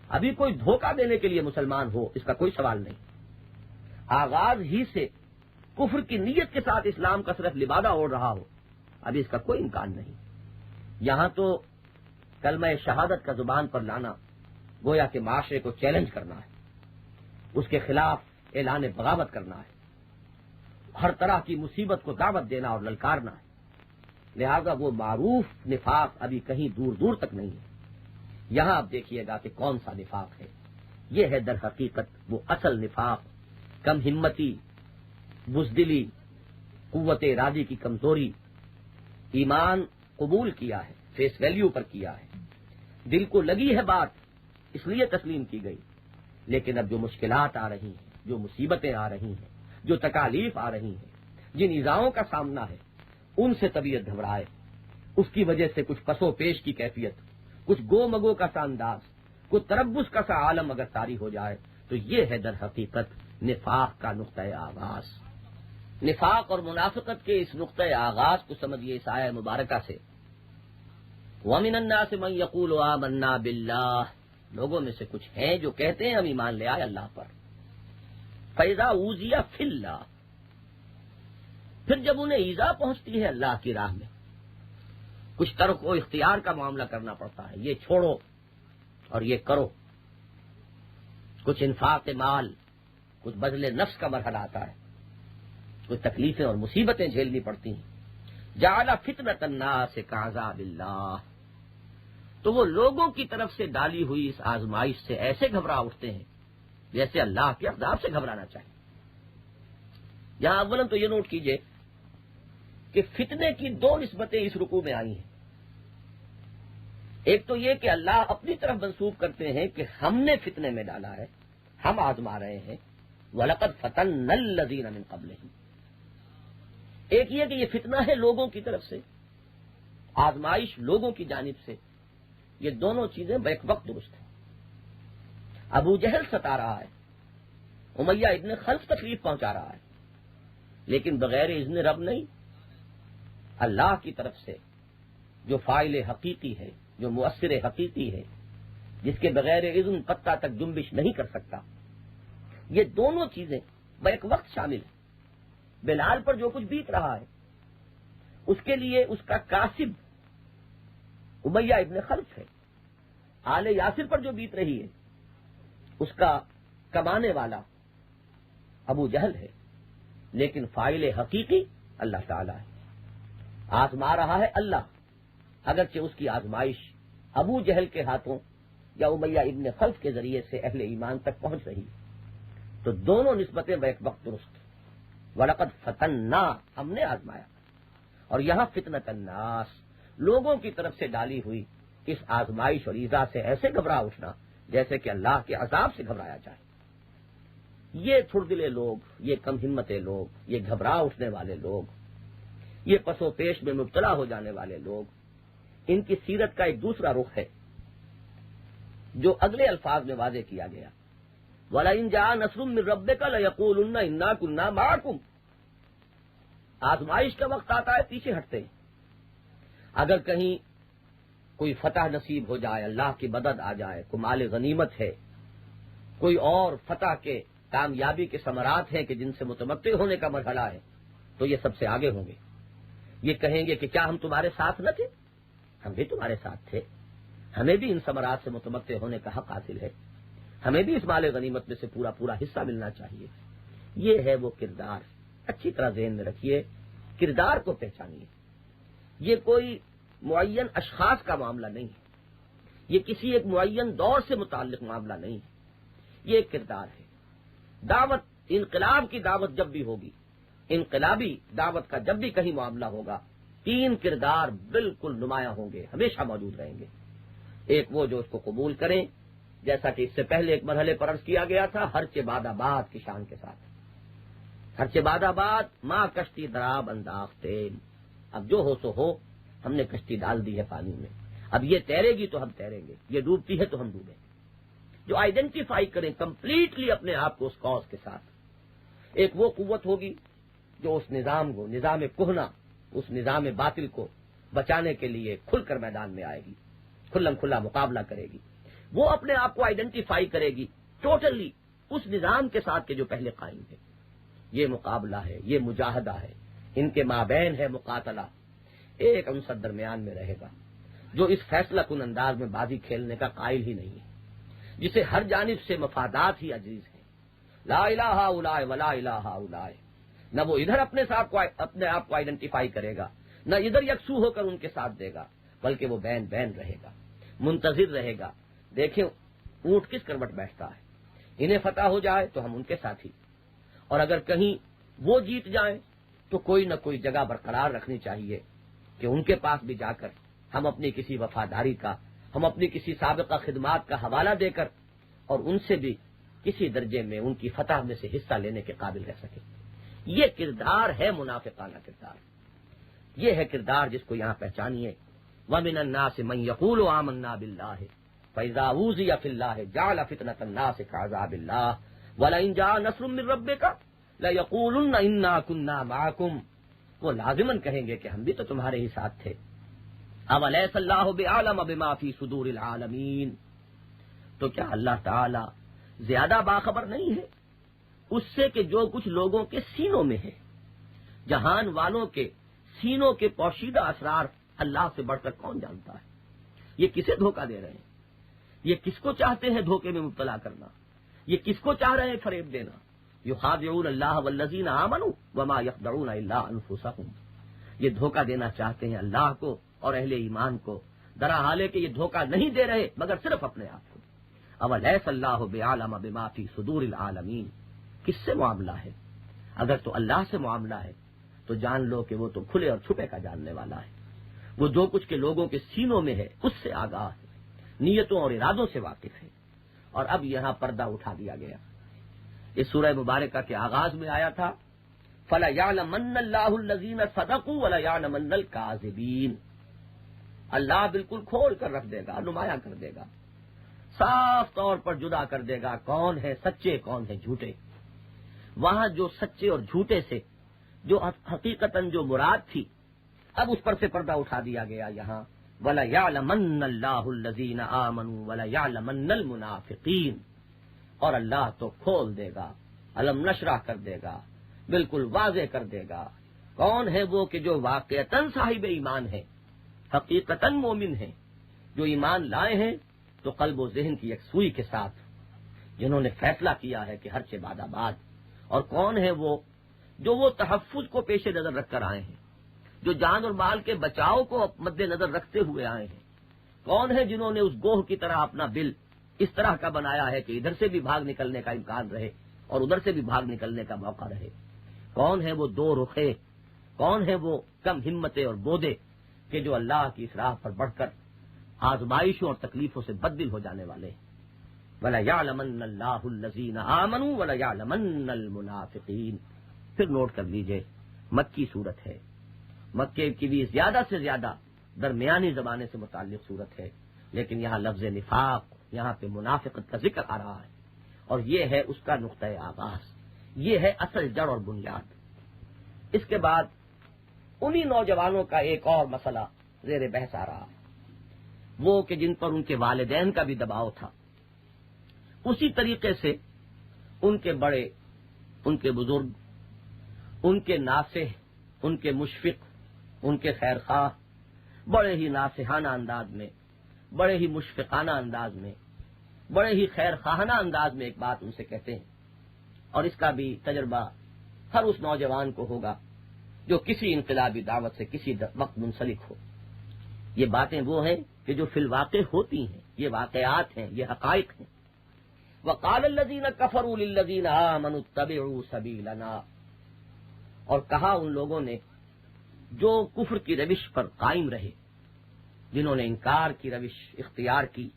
ابھی کوئی دھوکہ دینے کے لیے مسلمان ہو اس کا کوئی سوال نہیں۔ آغاز ہی سے کفر کی نیت کے ساتھ اسلام کا صرف لبادہ اوڑھ رہا ہو، ابھی اس کا کوئی امکان نہیں۔ یہاں تو کلمہ شہادت کا زبان پر لانا گویا کہ معاشرے کو چیلنج کرنا ہے، اس کے خلاف اعلان بغاوت کرنا ہے، ہر طرح کی مصیبت کو دعوت دینا اور للکارنا ہے۔ لہذا وہ معروف نفاق ابھی کہیں دور دور تک نہیں ہے۔ یہاں آپ دیکھیے گا کہ کون سا نفاق ہے۔ یہ ہے در حقیقت وہ اصل نفاق، کم ہمتی، بزدلی، قوت ارادی کی کمزوری۔ ایمان قبول کیا ہے، فیس ویلیو پر کیا ہے، دل کو لگی ہے بات اس لیے تسلیم کی گئی، لیکن اب جو مشکلات آ رہی ہیں، جو مصیبتیں آ رہی ہیں، جو تکالیف آ رہی ہیں، جن ایذاؤں کا سامنا ہے، ان سے طبیعت گھبرائے، اس کی وجہ سے کچھ پس و پیش کی کیفیت، کچھ گو مگو کا سا انداز، کچھ تربص کا سا عالم اگر طاری ہو جائے تو یہ ہے در حقیقت نفاق کا نقطۂ آغاز۔ نفاق اور منافقت کے اس نقطۂ آغاز کو سمجھیے اس آیہ مبارکہ سے۔ وَمِنَ النَّاسِ مَن يَقُولُ آمَنَّا بِاللَّهِ، لوگوں میں سے کچھ ہیں جو کہتے ہیں ہم ایمان لے آئے اللہ پر۔ فَإِذَا أُوذِيَ فِي اللَّهِ، پھر جب انہیں ایذا پہنچتی ہے اللہ کی راہ میں، کچھ ترک و اختیار کا معاملہ کرنا پڑتا ہے، یہ چھوڑو اور یہ کرو، کچھ انفاق مال، کچھ بذل نفس کا مرحلہ آتا ہے، کچھ تکلیفیں اور مصیبتیں جھیلنی پڑتی ہیں۔ جعل فتنة الناس كعذاب اللہ، تو وہ لوگوں کی طرف سے ڈالی ہوئی اس آزمائش سے ایسے گھبرا اٹھتے ہیں جیسے اللہ کے عذاب سے گھبرانا چاہیے۔ یہاں اولا تو یہ نوٹ کیجئے کہ فتنے کی دو نسبتیں اس رکوع میں آئی ہیں۔ ایک تو یہ کہ اللہ اپنی طرف منسوب کرتے ہیں کہ ہم نے فتنے میں ڈالا ہے، ہم آزما رہے ہیں، وَلَقَدْ فَتَنَّا الَّذِينَ مِن قَبْلِهِمْ۔ ایک یہ کہ یہ فتنہ ہے لوگوں کی طرف سے، آزمائش لوگوں کی جانب سے، یہ دونوں چیزیں بیک وقت درست ہیں۔ ابو جہل ستا رہا ہے، امیہ ابن خلف تکلیف پہنچا رہا ہے، لیکن بغیر اذن رب نہیں، اللہ کی طرف سے جو فاعل حقیقی ہے، جو مؤثر حقیقی ہے، جس کے بغیر اذن پتہ تک جنبش نہیں کر سکتا، یہ دونوں چیزیں بیک وقت شامل ہیں۔ بلال پر جو کچھ بیت رہا ہے اس کے لیے اس کا کاسب امیہ ابن خلف ہے، آل یاسر پر جو بیت رہی ہے اس کا کمانے والا ابو جہل ہے، لیکن فاعل حقیقی اللہ تعالی ہے۔ آزما رہا ہے اللہ، اگرچہ اس کی آزمائش ابو جہل کے ہاتھوں یا امیہ ابن خلف کے ذریعے سے اہل ایمان تک پہنچ رہی ہے۔ تو دونوں نسبتیں بیک وقت درست. وَلَقَدْ فَتَنَّا ہم نے آزمایا. اور یہاں فتنۃ الناس لوگوں کی طرف سے ڈالی ہوئی اس آزمائش اور ایذا سے ایسے گھبرا اٹھنا جیسے کہ اللہ کے عذاب سے گھبرایا جائے. یہ تھردلے لوگ، یہ کم ہمتیں لوگ، یہ گھبرا اٹھنے والے لوگ، یہ پس و پیش میں مبتلا ہو جانے والے لوگ، ان کی سیرت کا ایک دوسرا رخ ہے جو اگلے الفاظ میں واضح کیا گیا. وَلَئِن جَاءَ نَصْرٌ مِّن رَّبِّكَ لَيَقُولُنَّ إِنَّا كُنَّا مَعَكُمْ. آزمائش کا وقت آتا ہے پیچھے ہٹتے ہیں. اگر کہیں کوئی فتح نصیب ہو جائے، اللہ کی مدد آ جائے، کوئی مال غنیمت ہے، کوئی اور فتح کے کامیابی کے ثمرات ہیں کہ جن سے متمتع ہونے کا مرحلہ ہے، تو یہ سب سے آگے ہوں گے. یہ کہیں گے کہ کیا ہم تمہارے ساتھ نہ تھے؟ ہم بھی تمہارے ساتھ تھے. ہمیں بھی ان ثمرات سے متمتع ہونے کا حق حاصل ہے. ہمیں بھی اس مال غنیمت میں سے پورا پورا حصہ ملنا چاہیے. یہ ہے وہ کردار. اچھی طرح ذہن میں رکھیے، کردار کو پہچانیے. یہ کوئی معین اشخاص کا معاملہ نہیں ہے، یہ کسی ایک معین دور سے متعلق معاملہ نہیں ہے. یہ ایک کردار ہے. دعوت، انقلاب کی دعوت جب بھی ہوگی، انقلابی دعوت کا جب بھی کہیں معاملہ ہوگا، تین کردار بالکل نمایاں ہوں گے، ہمیشہ موجود رہیں گے. ایک وہ جو اس کو قبول کریں، جیسا کہ اس سے پہلے ایک مرحلے پر عرض کیا گیا تھا، ہرچ باد آباد کی شان کے ساتھ. ہرچ باد آباد ماں کشتی دراب انداختے. اب جو ہو سو ہو، ہم نے کشتی ڈال دی ہے پانی میں، اب یہ تیرے گی تو ہم تیریں گے، یہ ڈوبتی ہے تو ہم ڈوبیں گے. جو آئیڈینٹیفائی کریں کمپلیٹلی اپنے آپ کو اس کاز کے ساتھ. ایک وہ قوت ہوگی جو اس نظام کو، نظام کہنا، اس نظام باطل کو بچانے کے لیے کھل کر میدان میں آئے گی، کھلم کھلا مقابلہ کرے گی. وہ اپنے آپ کو آئیڈینٹیفائی کرے گی ٹوٹلی اس نظام کے ساتھ کہ جو پہلے قائم ہے. یہ مقابلہ ہے، یہ مجاہدہ ہے، ان کے مابین ہے مقاتلہ. ایک عنصر درمیان میں رہے گا جو اس فیصلہ کن انداز میں بازی کھیلنے کا قائل ہی نہیں ہے، جسے ہر جانب سے مفادات ہی عزیز ہیں. لا الہ الا ولا الہ الا. نہ وہ ادھر اپنے آپ کو آئیڈینٹیفائی کرے گا، نہ ادھر یکسو ہو کر ان کے ساتھ دے گا، بلکہ وہ بین بین رہے گا، منتظر رہے گا. دیکھیں اونٹ کس کروٹ بیٹھتا ہے. انہیں فتح ہو جائے تو ہم ان کے ساتھی، اور اگر کہیں وہ جیت جائیں تو کوئی نہ کوئی جگہ برقرار رکھنی چاہیے کہ ان کے پاس بھی جا کر ہم اپنی کسی وفاداری کا، ہم اپنی کسی سابقہ خدمات کا حوالہ دے کر اور ان سے بھی کسی درجے میں ان کی فتح میں سے حصہ لینے کے قابل رہ سکیں. یہ کردار ہے منافقانہ کردار. یہ ہے کردار جس کو یہاں پہچانیے. وَمِنَ النَّاسِ مَن يَقُولُ آمَنَّا بِاللَّهِ فَإِذَا أُوذِيَ فِي اللَّهِ جَعَلَ فِتْنَةَ النَّاسِ كَعَذَابِ اللَّهِ وَلَئِن جَاءَ نَصْرٌ مِّن رَّبِّكَ لَيَقُولُنَّ إِنَّا كُنَّا مَعَكُمْ. وہ لازماً کہیں گے کہ ہم بھی تو تمہارے ہی ساتھ تھے. أَوَلَيْسَ اللَّهُ بِأَعْلَمَ بِمَا فِي صُدُورِ الْعَالَمِينَ. تو کیا اللہ تعالی زیادہ باخبر نہیں ہے اس سے کہ جو کچھ لوگوں کے سینوں میں ہے؟ جہان والوں کے سینوں کے پوشیدہ اسرار اللہ سے بڑھ کر کون جانتا ہے؟ یہ کسے دھوکہ دے رہے ہیں؟ یہ کس کو چاہتے ہیں دھوکے میں مبتلا کرنا؟ یہ کس کو چاہ رہے ہیں فریب دینا؟ یخادعون اللہ والذین آمنوا وما یخدعون الا انفسهم. یہ دھوکہ دینا چاہتے ہیں اللہ کو اور اہل ایمان کو، درا حال ہے کہ یہ دھوکہ نہیں دے رہے مگر صرف اپنے آپ کو. اولیس اللہ بعالم بما فی صدور العالمین. کس سے معاملہ ہے؟ اگر تو اللہ سے معاملہ ہے تو جان لو کہ وہ تو کھلے اور چھپے کا جاننے والا ہے. وہ جو کچھ کے لوگوں کے سینوں میں ہے اس سے آگاہ ہے، نیتوں اور ارادوں سے واقف ہے. اور اب یہاں پردہ اٹھا دیا گیا. اس سورہ مبارکہ کے آغاز میں آیا تھا فَلَيَعْلَمَنَّ اللَّهُ الَّذِينَ صَدَقُوا وَلَيَعْلَمَنَّ الْكَاذِبِينَ. اللہ بالکل کھول کر رکھ دے گا، نمایاں کر دے گا، صاف طور پر جدا کر دے گا کون ہے سچے کون ہے جھوٹے. وہاں جو سچے اور جھوٹے سے جو حقیقتاً جو مراد تھی اب اس پر سے پردہ اٹھا دیا گیا. یہاں وَلَيَعْلَمَنَّ اللَّهُ الَّذِينَ آمَنُوا وَلَيَعْلَمَنَّ الْمُنَافِقِينَ. اور اللہ تو کھول دے گا، علم نشرح کر دے گا، بالکل واضح کر دے گا کون ہے وہ کہ جو واقعتاً صاحب ایمان ہے، حقیقتاً مومن ہے، جو ایمان لائے ہیں تو قلب و ذہن کی یکسوئی کے ساتھ، جنہوں نے فیصلہ کیا ہے کہ ہر چیز بعد آباد. اور کون ہے وہ جو وہ تحفظ کو پیش نظر رکھ کر آئے ہیں، جو جان اور مال کے بچاؤ کو مد نظر رکھتے ہوئے آئے ہیں. کون ہے جنہوں نے اس گوہ کی طرح اپنا دل اس طرح کا بنایا ہے کہ ادھر سے بھی بھاگ نکلنے کا امکان رہے اور ادھر سے بھی بھاگ نکلنے کا موقع رہے. کون ہے وہ دو رخے، کون ہے وہ کم ہمتیں اور بودے کہ جو اللہ کی اس راہ پر بڑھ کر آزمائشوں اور تکلیفوں سے بددل ہو جانے والے ہیں. وَلَيَعْلَمَنَّ اللَّهُ الَّذِينَ آمَنُوا وَلَيَعْلَمَنَّ الْمُنَافِقِينَ. پھر نوٹ کر لیجئے، مکی صورت ہے، مکے کی بھی زیادہ سے زیادہ درمیانی زمانے سے متعلق صورت ہے، لیکن یہاں لفظ نفاق، یہاں پہ منافقت کا ذکر آ رہا ہے، اور یہ ہے اس کا نقطۂ آغاز، یہ ہے اصل جڑ اور بنیاد. اس کے بعد انہی نوجوانوں کا ایک اور مسئلہ زیر بحث آ رہا ہے، وہ کہ جن پر ان کے والدین کا بھی دباؤ تھا. اسی طریقے سے ان کے بڑے، ان کے بزرگ، ان کے ناصح، ان کے مشفق، ان کے خیر خواہ بڑے ہی ناصحانہ انداز میں، بڑے ہی مشفقانہ انداز میں، بڑے ہی خیر خواہانہ انداز میں ایک بات ان سے کہتے ہیں. اور اس کا بھی تجربہ ہر اس نوجوان کو ہوگا جو کسی انقلابی دعوت سے کسی وقت منسلک ہو. یہ باتیں وہ ہیں کہ جو فی الواقع ہوتی ہیں، یہ واقعات ہیں، یہ حقائق ہیں. وَقَالَ الَّذِينَ كَفَرُوا لِلَّذِينَ آمَنُوا اتَّبِعُوا سَبِيلَنَا. اور کہا ان لوگوں نے جو کفر کی روش پر قائم رہے، جنہوں نے انکار کی روش اختیار کی،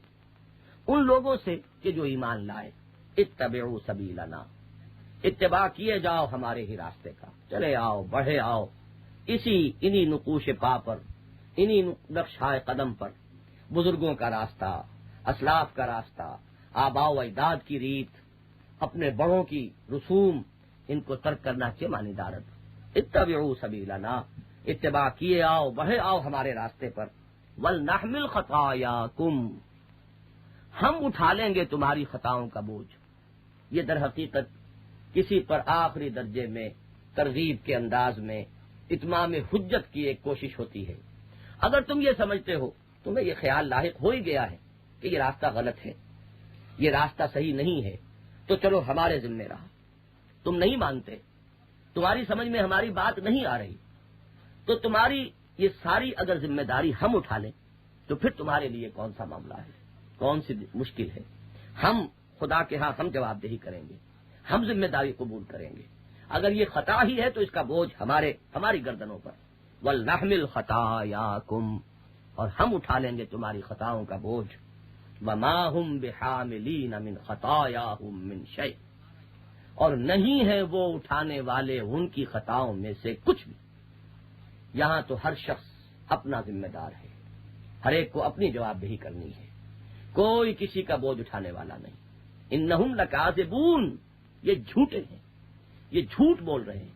ان لوگوں سے کہ جو ایمان لائے، اتبعوا سبیلنا، اتباع کیے جاؤ ہمارے ہی راستے کا، چلے آؤ، بڑھے آؤ انہی نقوش پا پر، انہی نقشۂ قدم پر. بزرگوں کا راستہ، اسلاف کا راستہ، آباء و اجداد کی ریت، اپنے بڑوں کی رسوم، ان کو ترک کرنا کیا معنی دارت. اتبعوا سبیلنا، اتباع کیے آؤ، بڑھے آؤ ہمارے راستے پر. وَلْنَحْمِلْ خَطَايَاكُمْ، ہم اٹھا لیں گے تمہاری خطاؤں کا بوجھ. یہ در حقیقت کسی پر آخری درجے میں ترغیب کے انداز میں اتمام حجت کی ایک کوشش ہوتی ہے. اگر تم یہ سمجھتے ہو، تمہیں یہ خیال لاحق ہو ہی گیا ہے کہ یہ راستہ غلط ہے، یہ راستہ صحیح نہیں ہے، تو چلو ہمارے ذمہ رہا. تم نہیں مانتے، تمہاری سمجھ میں ہماری بات نہیں آ رہی، تو تمہاری یہ ساری اگر ذمہ داری ہم اٹھا لیں تو پھر تمہارے لیے کون سا معاملہ ہے، کون سی مشکل ہے. ہم خدا کے ہاں ہم جواب دہی کریں گے، ہم ذمہ داری قبول کریں گے. اگر یہ خطا ہی ہے تو اس کا بوجھ ہماری گردنوں پر. وَلْنَحْمِلْ خَطَايَاكُمْ، اور ہم اٹھا لیں گے تمہاری خطاؤں کا بوجھ. وَمَا هُمْ بِحَامِلِينَ مِنْ خَطَايَاهُمْ مِنْ شَيْءٍ، اور نہیں ہے وہ اٹھانے والے ان کی خطاؤں میں سے کچھ بھی. یہاں تو ہر شخص اپنا ذمہ دار ہے، ہر ایک کو اپنی جواب دہی کرنی ہے، کوئی کسی کا بوجھ اٹھانے والا نہیں. انہم لکاذبون، یہ جھوٹے ہیں، یہ جھوٹ بول رہے ہیں.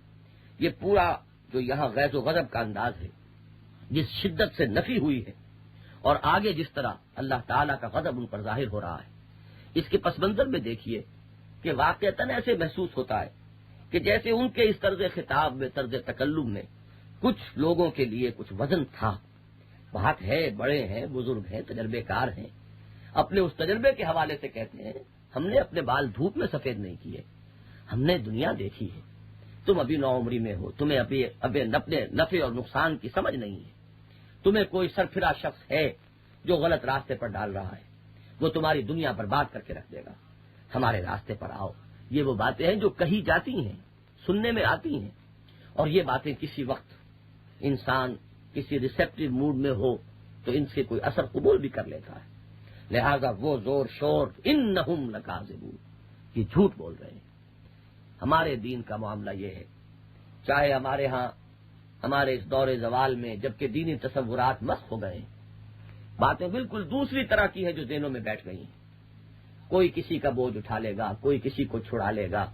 یہ پورا جو یہاں غیظ و غضب کا انداز ہے، جس شدت سے نفی ہوئی ہے، اور آگے جس طرح اللہ تعالیٰ کا غضب ان پر ظاہر ہو رہا ہے، اس کے پس منظر میں دیکھیے کہ واقعتاً ایسے محسوس ہوتا ہے کہ جیسے ان کے اس طرز خطاب میں، طرز تکلم میں کچھ لوگوں کے لیے کچھ وزن تھا. بات ہے، بڑے ہیں، بزرگ ہیں، تجربے کار ہیں، اپنے اس تجربے کے حوالے سے کہتے ہیں ہم نے اپنے بال دھوپ میں سفید نہیں کیے، ہم نے دنیا دیکھی ہے. تم ابھی نوعمری میں ہو، تمہیں ابھی اپنے نفع اور نقصان کی سمجھ نہیں ہے. تمہیں کوئی سرفراز شخص ہے جو غلط راستے پر ڈال رہا ہے، وہ تمہاری دنیا برباد کر کے رکھ دے گا. ہمارے راستے پر آؤ. یہ وہ باتیں ہیں جو کہی جاتی ہیں، سننے میں آتی ہیں، اور یہ باتیں کسی وقت انسان کسی ریسیپٹیو موڈ میں ہو تو ان سے کوئی اثر قبول بھی کر لیتا ہے. لہذا وہ زور شور انہم لکاذبون، یہ جھوٹ بول رہے ہیں. ہمارے دین کا معاملہ یہ ہے، چاہے ہمارے ہاں ہمارے اس دور زوال میں جبکہ دینی تصورات مسخ ہو گئے ہیں، باتیں بالکل دوسری طرح کی ہیں جو ذہنوں میں بیٹھ گئی ہیں. کوئی کسی کا بوجھ اٹھا لے گا، کوئی کسی کو چھڑا لے گا،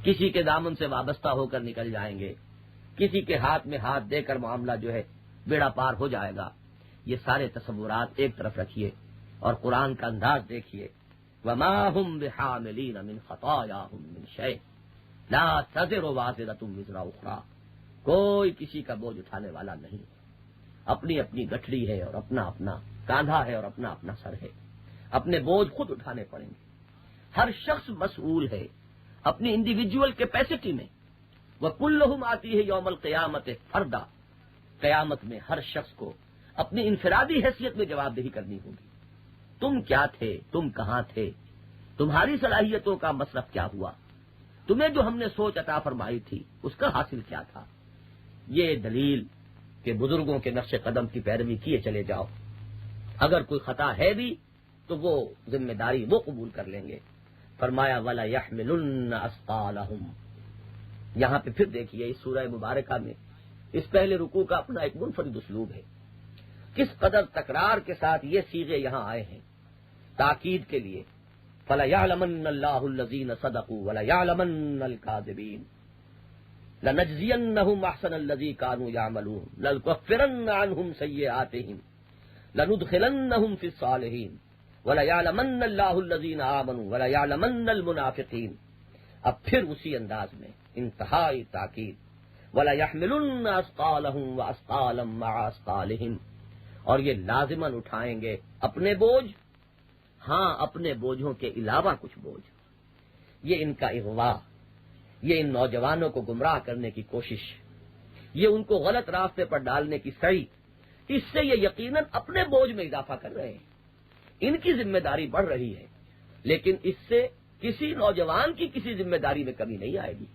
کسی کے دامن سے وابستہ ہو کر نکل جائیں گے، کسی کے ہاتھ میں ہاتھ دے کر معاملہ جو ہے بیڑا پار ہو جائے گا. یہ سارے تصورات ایک طرف رکھیے اور قرآن کا انداز دیکھیے. وَمَا هُمْ بِحَامِلِينَ مِنْ خَطَايَاهُمْ مِنْ شَيْءٍ لَا تَزِرُ وَازِرَةٌ وِزْرَ أُخْرَىٰ، کوئی کسی کا بوجھ اٹھانے والا نہیں. اپنی اپنی گٹھڑی ہے اور اپنا اپنا کاندھا ہے اور اپنا اپنا سر ہے. اپنے بوجھ خود اٹھانے پڑیں گے. ہر شخص مسئول ہے اپنی انڈیویجول کیپیسٹی میں. وَكُلُّهُمْ آتِيهِ يَوْمَ الْقِيَامَةِ فَرْدًا، قیامت میں ہر شخص کو اپنی انفرادی حیثیت میں جواب دہی کرنی ہوگی. تم کیا تھے، تم کہاں تھے، تمہاری صلاحیتوں کا مصرف کیا ہوا، تمہیں جو ہم نے سوچ عطا فرمائی تھی اس کا حاصل کیا تھا؟ یہ دلیل کہ بزرگوں کے نقش قدم کی پیروی کیے چلے جاؤ، اگر کوئی خطا ہے بھی تو وہ ذمہ داری وہ قبول کر لیں گے۔ فرمایا وَلَا يَحْمِلُنَّ أَثْقَالَهُمْ۔ یہاں پہ پھر دیکھیے اس سورہ مبارکہ میں اس پہلے رکوع کا اپنا ایک منفرد اسلوب ہے، کس قدر تکرار کے ساتھ یہ صیغے یہاں آئے ہیں تاکید کے لیے۔ فَلَيَعْلَمَنَّ اللَّهُ الَّذِينَ صَدَقُوا وَلَيَعْلَمَنَّ الْكَاذِبِينَ لَنَجْزِيَنَّهُمْ أَحْسَنَ الَّذِي كَانُوا يَعْمَلُونَ لَنُكَفِّرَنَّ عَنْهُمْ سَيِّئَاتِهِمْ لَنُدْخِلَنَّهُمْ فِي الصَّالِحِينَ وَلَيَعْلَمَنَّ اللَّهُ الَّذِينَ آمَنُوا وَلَيَعْلَمَنَّ الْمُنَافِقِينَ۔ اب پھر اسی انداز میں انتہائی تاکید، وَلَيَحْمِلُنَّ أَثْقَالَهُمْ وَأَثْقَالًا مَعَ أَثْقَالِهِمْ، اور یہ لازماً اٹھائیں گے اپنے بوجھ، ہاں اپنے بوجھوں کے علاوہ کچھ بوجھ۔ یہ ان کا اغوا، یہ ان نوجوانوں کو گمراہ کرنے کی کوشش، یہ ان کو غلط راستے پر ڈالنے کی سعی، اس سے یہ یقیناً اپنے بوجھ میں اضافہ کر رہے ہیں، ان کی ذمہ داری بڑھ رہی ہے، لیکن اس سے کسی نوجوان کی کسی ذمہ داری میں کمی نہیں آئے گی۔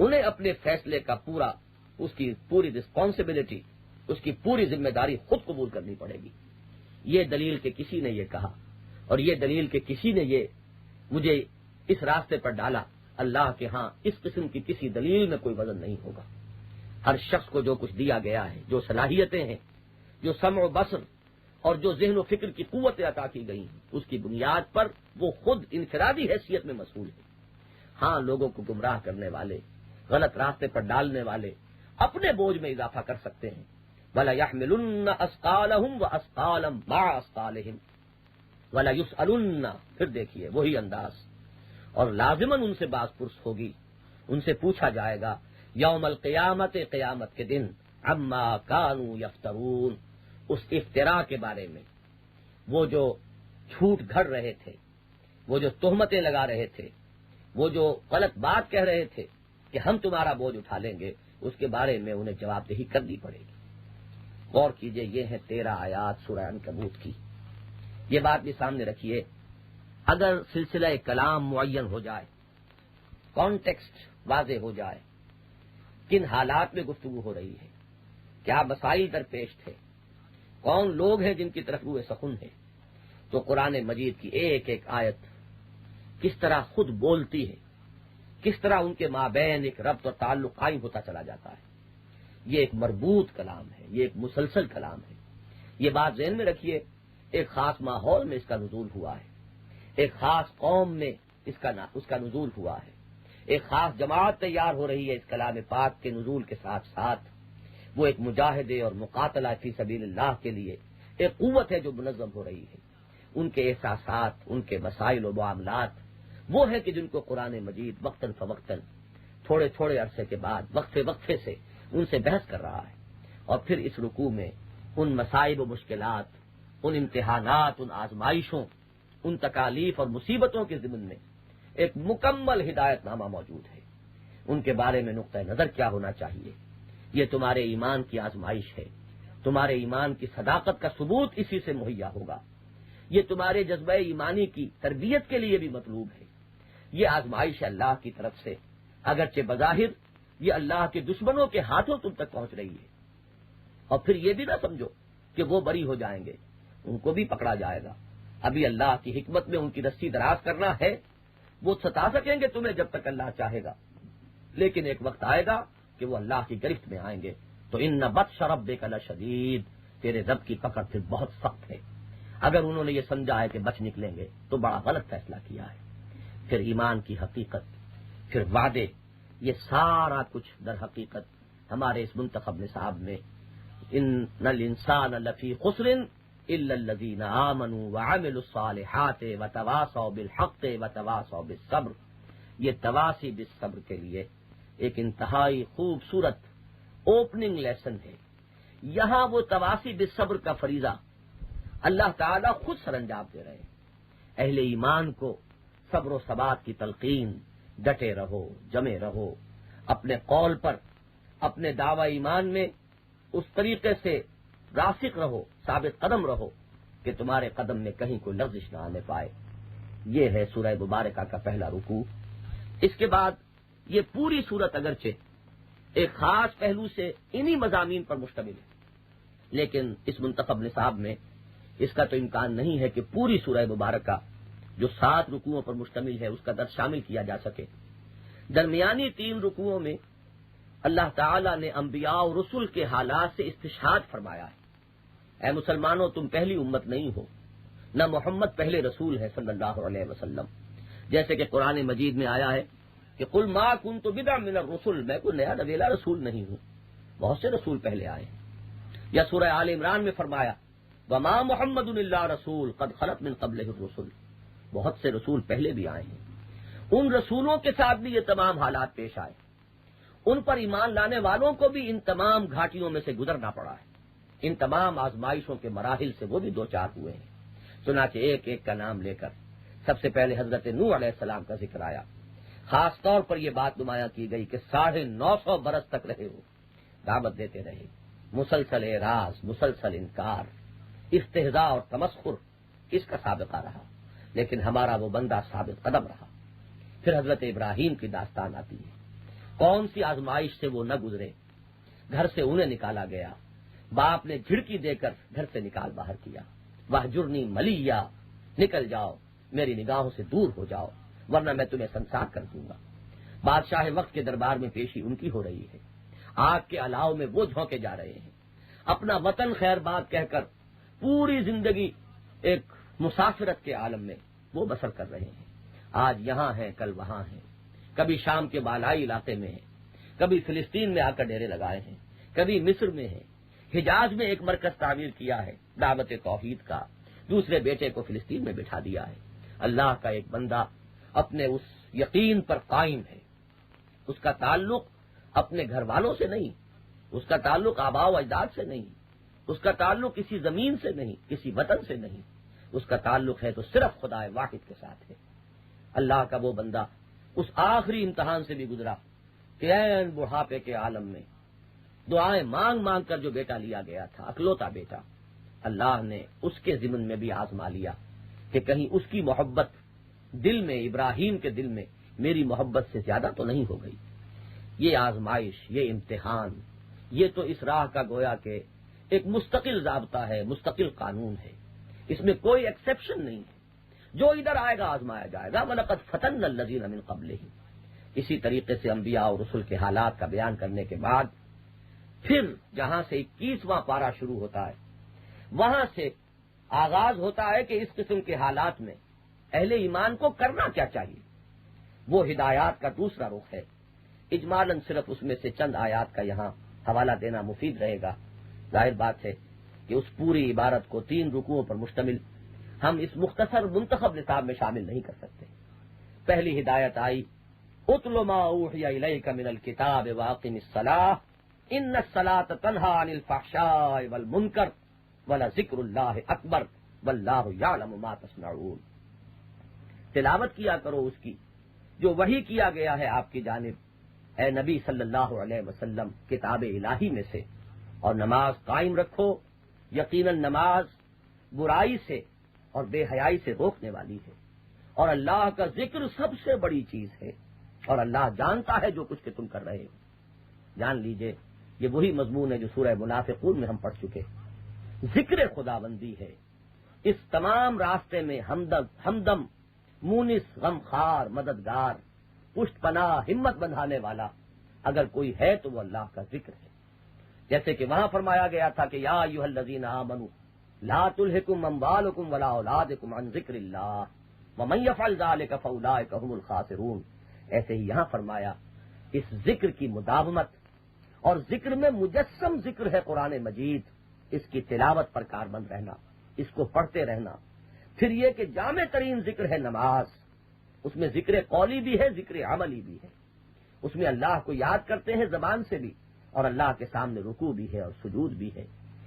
انہیں اپنے فیصلے کا اس کی پوری رسپانسبلٹی، اس کی پوری ذمہ داری خود قبول کرنی پڑے گی۔ یہ دلیل کہ کسی نے یہ کہا اور یہ دلیل کہ کسی نے یہ مجھے اس راستے پر ڈالا، اللہ کے ہاں اس قسم کی کسی دلیل میں کوئی وزن نہیں ہوگا۔ ہر شخص کو جو کچھ دیا گیا ہے، جو صلاحیتیں ہیں، جو سمع و بصر اور جو ذہن و فکر کی قوتیں عطا کی گئی ہیں، اس کی بنیاد پر وہ خود انفرادی حیثیت میں مسئول ہے۔ ہاں لوگوں کو گمراہ کرنے والے، غلط راستے پر ڈالنے والے اپنے بوجھ میں اضافہ کر سکتے ہیں۔ وَلَيَحْمِلُنَّ أَثْقَالَهُمْ وَأَثْقَالًا مَعَ أَثْقَالِهِمْ وَلَيُسْأَلُنَّ، پھر دیکھیے وہی انداز، اور لازماً ان سے باز پرس ہوگی، ان سے پوچھا جائے گا یوم القیامت، قیامت کے دن، عما کانوا یفترون، اس افتراء کے بارے میں، وہ جو جھوٹ گھڑ رہے تھے، وہ جو تہمتیں لگا رہے تھے، وہ جو غلط بات کہہ رہے تھے کہ ہم تمہارا بوجھ اٹھا لیں گے، اس کے بارے میں انہیں جواب دہی کرنی پڑے گی۔ غور کیجئے، یہ ہے 13 آیات سورہ عنکبوت کی۔ یہ بات بھی سامنے رکھیے، اگر سلسلہ کلام معین ہو جائے، کانٹیکسٹ واضح ہو جائے، کن حالات میں گفتگو ہو رہی ہے، کیا مسائل درپیش تھے، کون لوگ ہیں جن کی طرف روح سخن ہے، تو قرآن مجید کی ایک ایک آیت کس طرح خود بولتی ہے، کس طرح ان کے مابین ایک ربط اور تعلق قائم ہوتا چلا جاتا ہے۔ یہ ایک مربوط کلام ہے، یہ ایک مسلسل کلام ہے۔ یہ بات ذہن میں رکھیے، ایک خاص ماحول میں اس کا نزول ہوا ہے، ایک خاص قوم میں اس کا نزول ہوا ہے، ایک خاص جماعت تیار ہو رہی ہے اس کلام پاک کے نزول کے ساتھ ساتھ۔ وہ ایک مجاہدے اور مقاتلہ فی سبیل اللہ کے لیے ایک قوت ہے جو منظم ہو رہی ہے۔ ان کے احساسات، ان کے مسائل و معاملات وہ ہیں کہ جن کو قرآن مجید وقتاً فوقتاً، تھوڑے تھوڑے عرصے کے بعد، وقفے سے ان سے بحث کر رہا ہے، اور پھر اس رکوع میں ان مسائب و مشکلات، ان امتحانات، ان آزمائشوں، ان تکالیف اور مصیبتوں کے ضمن میں ایک مکمل ہدایت نامہ موجود ہے۔ ان کے بارے میں نقطہ نظر کیا ہونا چاہیے، یہ تمہارے ایمان کی آزمائش ہے، تمہارے ایمان کی صداقت کا ثبوت اسی سے مہیا ہوگا، یہ تمہارے جذبہ ایمانی کی تربیت کے لیے بھی مطلوب ہے۔ یہ آزمائش ہے اللہ کی طرف سے، اگرچہ بظاہر یہ اللہ کے دشمنوں کے ہاتھوں تم تک پہنچ رہی ہے، اور پھر یہ بھی نہ سمجھو کہ وہ بری ہو جائیں گے، ان کو بھی پکڑا جائے گا۔ ابھی اللہ کی حکمت میں ان کی رسی دراز کرنا ہے، وہ ستا سکیں گے تمہیں جب تک اللہ چاہے گا، لیکن ایک وقت آئے گا کہ وہ اللہ کی گرفت میں آئیں گے۔ تو ان بطش ربک لشدید، تیرے رب کی پکڑ پھر بہت سخت ہے۔ اگر انہوں نے یہ سمجھا ہے کہ بچ نکلیں گے تو بڑا غلط فیصلہ کیا ہے۔ پھر ایمان کی حقیقت، پھر وعدے، یہ سارا کچھ در حقیقت ہمارے اس منتخب نصاب میں ان الانسان لفی خسر الا الذین آمنوا وعملوا الصالحات وتواصوا بالحق وتواصوا بالصبر، یہ تواصی بالصبر کے لیے ایک انتہائی خوبصورت اوپننگ لیسن ہے۔ یہاں وہ تواصی بالصبر کا فریضہ اللہ تعالیٰ خود سر انجام دے رہے ہیں۔ اہل ایمان کو صبر و ثبات کی تلقین، ڈٹے رہو، جمے رہو، اپنے قول پر، اپنے دعوی ایمان میں اس طریقے سے راسخ رہو، ثابت قدم رہو کہ تمہارے قدم میں کہیں کوئی لغزش نہ آنے پائے۔ یہ ہے سورہ مبارکہ کا پہلا رکوع۔ اس کے بعد یہ پوری صورت اگرچہ ایک خاص پہلو سے انہی مضامین پر مشتمل ہے، لیکن اس منتخب نصاب میں اس کا تو امکان نہیں ہے کہ پوری سورہ مبارکہ جو 7 رکوعوں پر مشتمل ہے اس کا درس شامل کیا جا سکے۔ درمیانی 3 رکوعوں میں اللہ تعالی نے انبیاء اور رسل کے حالات سے استشہاد فرمایا ہے۔ اے مسلمانوں، تم پہلی امت نہیں ہو، نہ محمد پہلے رسول ہے صلی اللہ علیہ وسلم، جیسے کہ قرآن مجید میں آیا ہے کہ قل ما کنت بدعا من الرسل، میں کوئی نیا نویلا رسول نہیں ہوں، بہت سے رسول پہلے آئے ہیں۔ یا سورہ آل عمران میں فرمایا وما محمد الا رسول قد خلت من قبلہ الرسل، بہت سے رسول پہلے بھی آئے ہیں۔ ان رسولوں کے ساتھ بھی یہ تمام حالات پیش آئے، ان پر ایمان لانے والوں کو بھی ان تمام گھاٹیوں میں سے گزرنا پڑا ہے، ان تمام آزمائشوں کے مراحل سے وہ بھی 2-4 ہوئے ہیں۔ چنانچہ ایک ایک کا نام لے کر سب سے پہلے حضرت نوح علیہ السلام کا ذکر آیا، خاص طور پر یہ بات نمایاں کی گئی کہ 950 برس تک رہے ہو، دعوت دیتے رہے، مسلسل اعراض، مسلسل انکار، استہزاء اور تمسخر اس کا سابقہ رہا، لیکن ہمارا وہ بندہ ثابت قدم رہا۔ پھر حضرت ابراہیم کی داستان آتی ہے، کون سی آزمائش سے وہ نہ گزرے، گھر سے انہیں نکالا گیا، باپ نے جھڑکی دے کر گھر سے نکال باہر کیا، وہجرنی ملیہ، نکل جاؤ، میری نگاہوں سے دور ہو جاؤ ورنہ میں تمہیں سنسار کر دوں گا۔ بادشاہ وقت کے دربار میں پیشی ان کی ہو رہی ہے، آگ کے الاؤ میں وہ جھونکے جا رہے ہیں، اپنا وطن خیر باد کہہ کر پوری زندگی ایک مسافرت کے عالم میں وہ بسر کر رہے ہیں، آج یہاں ہیں کل وہاں ہیں، کبھی شام کے بالائی علاقے میں ہیں، کبھی فلسطین میں آ کر ڈیرے لگائے ہیں، کبھی مصر میں ہیں، حجاز میں ایک مرکز تعمیر کیا ہے دعوت توحید کا، دوسرے بیٹے کو فلسطین میں بٹھا دیا ہے۔ اللہ کا ایک بندہ اپنے اس یقین پر قائم ہے، اس کا تعلق اپنے گھر والوں سے نہیں، اس کا تعلق آباء و اجداد سے نہیں، اس کا تعلق کسی زمین سے نہیں، کسی وطن سے نہیں، اس کا تعلق ہے تو صرف خدا واحد کے ساتھ ہے۔ اللہ کا وہ بندہ اس آخری امتحان سے بھی گزرا کہ عین بڑھاپے کے عالم میں دعائیں مانگ مانگ کر جو بیٹا لیا گیا تھا، اکلوتا بیٹا، اللہ نے اس کے ضمن میں بھی آزما لیا کہ کہیں اس کی محبت دل میں، ابراہیم کے دل میں میری محبت سے زیادہ تو نہیں ہو گئی۔ یہ آزمائش، یہ امتحان، یہ تو اس راہ کا گویا کہ ایک مستقل ضابطہ ہے، مستقل قانون ہے، اس میں کوئی ایکسیپشن نہیں ہے، جو ادھر آئے گا آزمایا جائے گا۔ وَلَقَدْ فَتَنَّا الَّذِينَ مِن قَبْلِهِمْ۔ اسی طریقے سے انبیاء اور رسل کے حالات کا بیان کرنے کے بعد پھر جہاں سے 21واں پارہ شروع ہوتا ہے وہاں سے آغاز ہوتا ہے کہ اس قسم کے حالات میں اہل ایمان کو کرنا کیا چاہیے، وہ ہدایات کا دوسرا رخ ہے۔ اجمالاً صرف اس میں سے چند آیات کا یہاں حوالہ دینا مفید رہے گا۔ ظاہر بات ہے کہ اس پوری عبارت کو 3 رکوعوں پر مشتمل ہم اس مختصر منتخب نصاب میں شامل نہیں کر سکتے۔ پہلی ہدایت آئی اتل ما اوحی الیک من الکتاب واقم الصلاۃ ان الصلاۃ تنہی عن الفحشاء والمنکر ولذکر اللہ اکبر واللہ یعلم ما تصنعون۔ تلاوت کیا کرو اس کی جو وحی کیا گیا ہے آپ کی جانب اے نبی صلی اللہ علیہ وسلم کتاب الہی میں سے، اور نماز قائم رکھو، یقیناً نماز برائی سے اور بے حیائی سے روکنے والی ہے، اور اللہ کا ذکر سب سے بڑی چیز ہے، اور اللہ جانتا ہے جو کچھ کہ تم کر رہے ہو۔ جان لیجئے یہ وہی مضمون ہے جو سورہ منافقون میں ہم پڑھ چکے، ذکر خداوندی ہے۔ اس تمام راستے میں ہمدم، مونس، غمخوار، مددگار، پشت پناہ، ہمت بندھانے والا اگر کوئی ہے تو وہ اللہ کا ذکر ہے۔ جیسے کہ وہاں فرمایا گیا تھا کہ یا ایھا الذین آمنوا لا تلھکم اموالکم ولا اولادکم عن ذکر اللہ ومن یفعل ذلک فاولئک هم الخاسرون۔ ایسے ہی یہاں فرمایا اس ذکر کی مداومت، اور ذکر میں مجسم ذکر ہے قرآن مجید، اس کی تلاوت پر کاربند رہنا، اس کو پڑھتے رہنا۔ پھر یہ کہ جامع ترین ذکر ہے نماز، اس میں ذکر قولی بھی ہے، ذکر عملی بھی ہے، اس میں اللہ کو یاد کرتے ہیں زبان سے بھی، اور اللہ کے سامنے رکوع بھی ہے اور سجود بھی ہے۔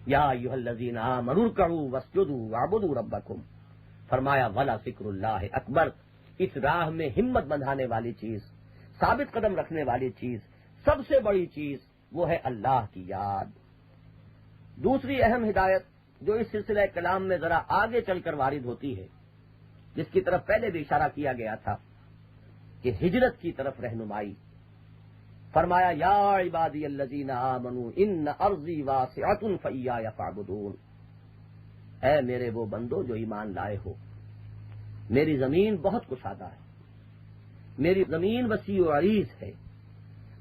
یا ایھا الذین آمنوا ارکعوا واسجدوا واعبدوا ربکم، فرمایا ولا ذکر اللہ اکبر۔ اس راہ میں ہمت بندھانے والی چیز، ثابت قدم رکھنے والی چیز، سب سے بڑی چیز وہ ہے اللہ کی یاد۔ دوسری اہم ہدایت جو اس سلسلہ کلام میں ذرا آگے چل کر وارد ہوتی ہے، جس کی طرف پہلے بھی اشارہ کیا گیا تھا، کہ ہجرت کی طرف رہنمائی. فرمایا یا عبادی الذین آمنوا ان ارضی واسعۃ فایای فاعبدون. اے میرے وہ بندو جو ایمان لائے ہو، میری زمین بہت کشادہ ہے، میری زمین وسیع و عریض ہے،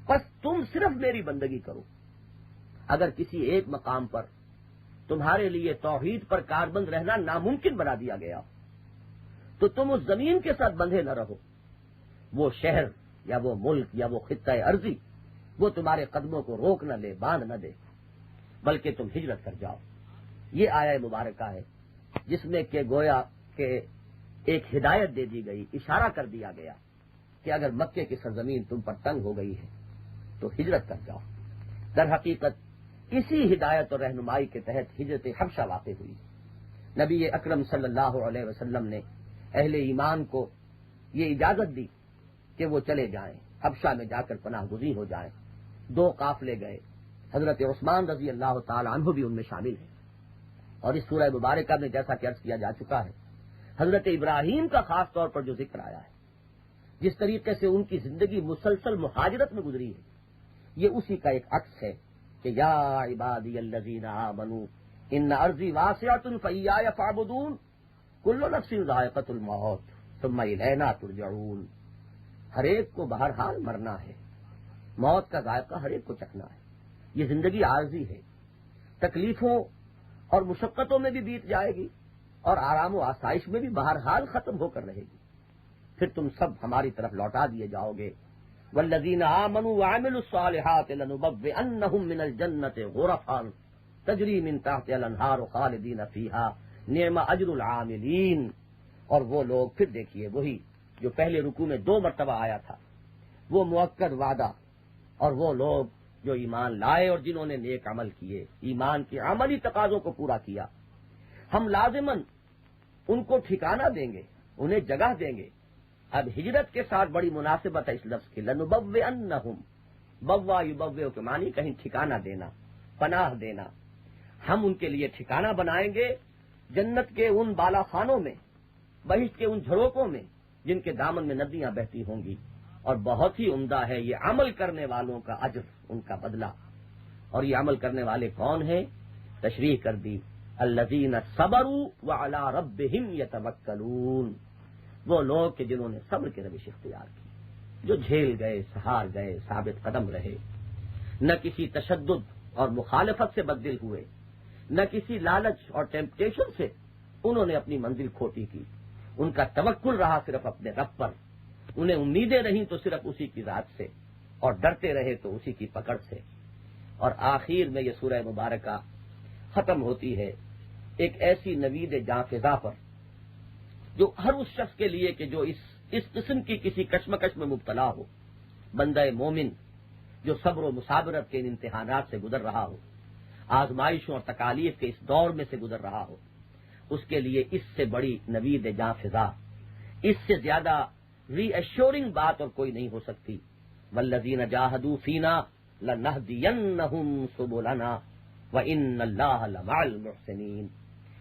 بس تم صرف میری بندگی کرو. اگر کسی ایک مقام پر تمہارے لیے توحید پر کاربند رہنا ناممکن بنا دیا گیا تو تم اس زمین کے ساتھ بندھے نہ رہو. وہ شہر یا وہ ملک یا وہ خطہ ارضی وہ تمہارے قدموں کو روک نہ لے، باندھ نہ دے، بلکہ تم ہجرت کر جاؤ. یہ آیہ مبارکہ ہے جس میں کہ گویا کہ ایک ہدایت دے دی گئی، اشارہ کر دیا گیا کہ اگر مکے کی سرزمین تم پر تنگ ہو گئی ہے تو ہجرت کر جاؤ. در حقیقت اسی ہدایت اور رہنمائی کے تحت ہجرت حبشہ واقع ہوئی. نبی اکرم صلی اللہ علیہ وسلم نے اہل ایمان کو یہ اجازت دی کہ وہ چلے جائیں، حبشہ میں جا کر پناہ گزین ہو جائیں. 2 قافلے گئے، حضرت عثمان رضی اللہ تعالی عنہ بھی ان میں شامل ہیں. اور اس سورہ مبارکہ میں جیسا کہ عرض کیا جا چکا ہے، حضرت ابراہیم کا خاص طور پر جو ذکر آیا ہے، جس طریقے سے ان کی زندگی مسلسل مہاجرت میں گزری ہے، یہ اسی کا ایک عکس ہے کہ یا عبادی الذین آمنوا ان ارضی واسعۃ فایای فاعبدون کل نفس ذائقۃ الموت ثم الینا ترجعون. ہر ایک کو بہرحال مرنا ہے، موت کا ذائقہ ہر ایک کو چکھنا ہے. یہ زندگی عارضی ہے، تکلیفوں اور مشقتوں میں بھی بیت جائے گی اور آرام و آسائش میں بھی بہرحال ختم ہو کر رہے گی. پھر تم سب ہماری طرف لوٹا دیے جاؤ گے. والذین آمنوا وعملوا الصالحات لنبوئنہم من الجنۃ غرفا تجری من تحتہا الانہار خالدین فیہا نعم اجر العاملین. اور وہ لوگ، پھر دیکھیے وہی جو پہلے رکوع میں 2 مرتبہ آیا تھا، وہ مؤکد وعدہ، اور وہ لوگ جو ایمان لائے اور جنہوں نے نیک عمل کیے، ایمان کے عملی تقاضوں کو پورا کیا، ہم لازماً ان کو ٹھکانہ دیں گے، انہیں جگہ دیں گے. اب ہجرت کے ساتھ بڑی مناسبت ہے اس لفظ کی، لنبوئنہم. بوا یبوئ کے معنی کہیں ٹھکانہ دینا، پناہ دینا. ہم ان کے لیے ٹھکانہ بنائیں گے جنت کے ان بالا خانوں میں، بہشت کے ان جھروکوں میں جن کے دامن میں ندیاں بہتی ہوں گی. اور بہت ہی عمدہ ہے یہ عمل کرنے والوں کا اجر، ان کا بدلہ. اور یہ عمل کرنے والے کون ہیں؟ تشریح کر دی، الذین صبروا وعلی ربہم یتوکلون. وہ لوگ کہ جنہوں نے صبر کی روش اختیار کی، جو جھیل گئے، سہار گئے، ثابت قدم رہے، نہ کسی تشدد اور مخالفت سے بددل ہوئے، نہ کسی لالچ اور ٹیمپٹیشن سے انہوں نے اپنی منزل کھوٹی کی. ان کا توکل رہا صرف اپنے رب پر، انہیں امیدیں نہیں تو صرف اسی کی ذات سے، اور ڈرتے رہے تو اسی کی پکڑ سے. اور آخر میں یہ سورہ مبارکہ ختم ہوتی ہے ایک ایسی نوید جاں فضا پر جو ہر اس شخص کے لیے کہ جو اس قسم کی کسی کشمکش میں مبتلا ہو، بندہ مومن جو صبر و مصابرت کے ان امتحانات سے گزر رہا ہو، آزمائشوں اور تکالیف کے اس دور میں سے گزر رہا ہو، اس کے لیے اس سے بڑی نوید جاں فضا، اس سے زیادہ ری ایشورنگ بات اور کوئی نہیں ہو سکتی. والذین جاہدوا فینا لنہدینہم سبلنا وان اللہ لمع المحسنین.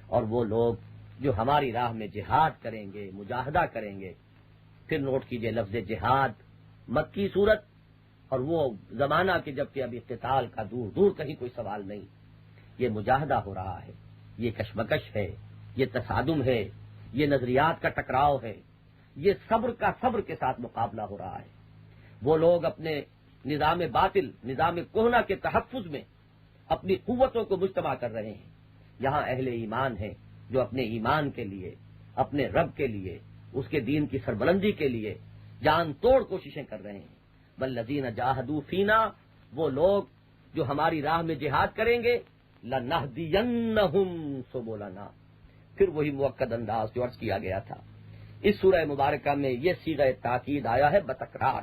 اور وہ لوگ جو ہماری راہ میں جہاد کریں گے، مجاہدہ کریں گے. پھر نوٹ کیجئے لفظ جہاد، مکی صورت، اور وہ زمانہ کہ جبکہ ابھی قتال کا دور دور کہیں کوئی سوال نہیں. یہ مجاہدہ ہو رہا ہے، یہ کشمکش ہے، یہ تصادم ہے، یہ نظریات کا ٹکراؤ ہے، یہ صبر کا صبر کے ساتھ مقابلہ ہو رہا ہے. وہ لوگ اپنے نظام باطل، نظام کہنہ کے تحفظ میں اپنی قوتوں کو مجتمع کر رہے ہیں. یہاں اہل ایمان ہیں جو اپنے ایمان کے لیے، اپنے رب کے لیے، اس کے دین کی سربلندی کے لیے جان توڑ کوششیں کر رہے ہیں. والذین جاہدوا فینا، وہ لوگ جو ہماری راہ میں جہاد کریں گے، لنہدینہم سبلنا. پھر وہی مؤکد انداز جو عرض کیا گیا تھا. اس سورہ مبارکہ میں یہ صیغہ تاکید آیا ہے بتکرار،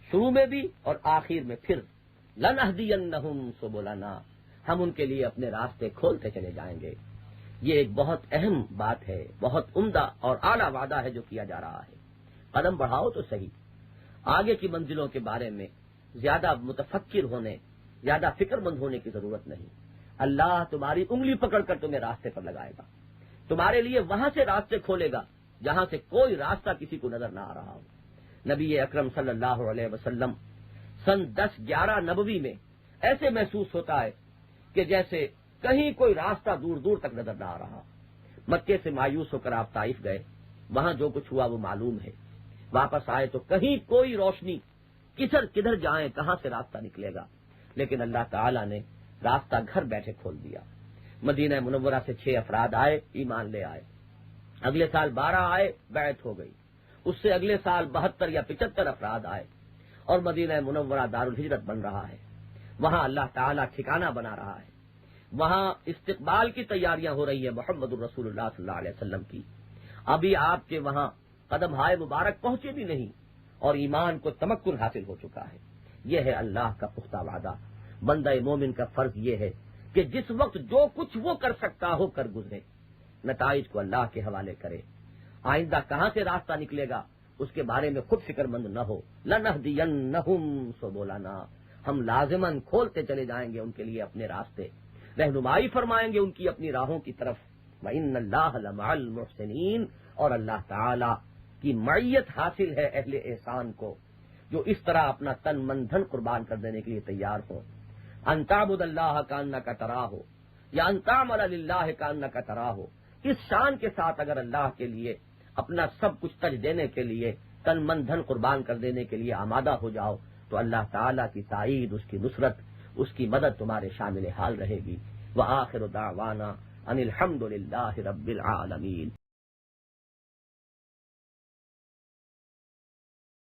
شروع میں بھی اور آخر میں پھر، لنہدینہم سبلنا، ہم ان کے لیے اپنے راستے کھولتے چلے جائیں گے. یہ ایک بہت اہم بات ہے، بہت عمدہ اور اعلیٰ وعدہ ہے جو کیا جا رہا ہے. قدم بڑھاؤ تو صحیح، آگے کی منزلوں کے بارے میں زیادہ متفکر ہونے، زیادہ فکر مند ہونے کی ضرورت نہیں. اللہ تمہاری انگلی پکڑ کر تمہیں راستے پر لگائے گا، تمہارے لیے وہاں سے راستے کھولے گا جہاں سے کوئی راستہ کسی کو نظر نہ آ رہا ہو. نبی اکرم صلی اللہ علیہ وسلم سن 10-11 نبوی میں ایسے محسوس ہوتا ہے کہ جیسے کہیں کوئی راستہ دور دور تک نظر نہ آ رہا. مکے سے مایوس ہو کر آپ طائف گئے، وہاں جو کچھ ہوا وہ معلوم ہے. واپس آئے تو کہیں کوئی روشنی، کدھر جائیں، کہاں سے راستہ نکلے گا. لیکن اللہ تعالیٰ نے راستہ گھر بیٹھے کھول دیا. مدینہ منورہ سے 6 افراد آئے، ایمان لے آئے. اگلے سال 12 آئے، بیعت ہو گئی. اس سے اگلے سال 72 یا 75 افراد آئے اور مدینہ منورہ دارالہجرت بن رہا ہے. وہاں اللہ تعالیٰ ٹھکانہ بنا رہا ہے. وہاں استقبال کی تیاریاں ہو رہی ہیں محمد الرسول اللہ صلی اللہ علیہ وسلم کی. ابھی آپ کے وہاں قدم ہائے مبارک پہنچے بھی نہیں اور ایمان کو تمکن حاصل ہو چکا ہے. یہ ہے اللہ کا پختہ وعدہ. بندہ مومن کا فرض یہ ہے کہ جس وقت جو کچھ وہ کر سکتا ہو کر گزرے، نتائج کو اللہ کے حوالے کرے. آئندہ کہاں سے راستہ نکلے گا اس کے بارے میں خود فکر مند نہ ہو. لَنَهْدِيَنَّهُمْ سُبُلَنَا، ہم لازماً کھولتے چلے جائیں گے ان کے لیے اپنے راستے، رہنمائی فرمائیں گے ان کی اپنی راہوں کی طرف. وَإِنَّ اللَّهَ لَمَعَ الْمُحْسِنِينَ، اور اللہ تعالی کی معیت حاصل ہے اہل احسان کو، جو اس طرح اپنا تن من دھن قربان کر دینے کے لیے تیار ہو. ان تعبد اللہ کانک تراہ یا ان تعمل للہ کانک تراہ، اس شان کے ساتھ اگر اللہ کے لیے اپنا سب کچھ تج دینے کے لیے، تن من دھن قربان کر دینے کے لیے آمادہ ہو جاؤ تو اللہ تعالیٰ کی تائید، اس کی نصرت، اس کی مدد تمہارے شامل حال رہے گی. وآخر دعوانا ان الحمد للہ رب العالمین.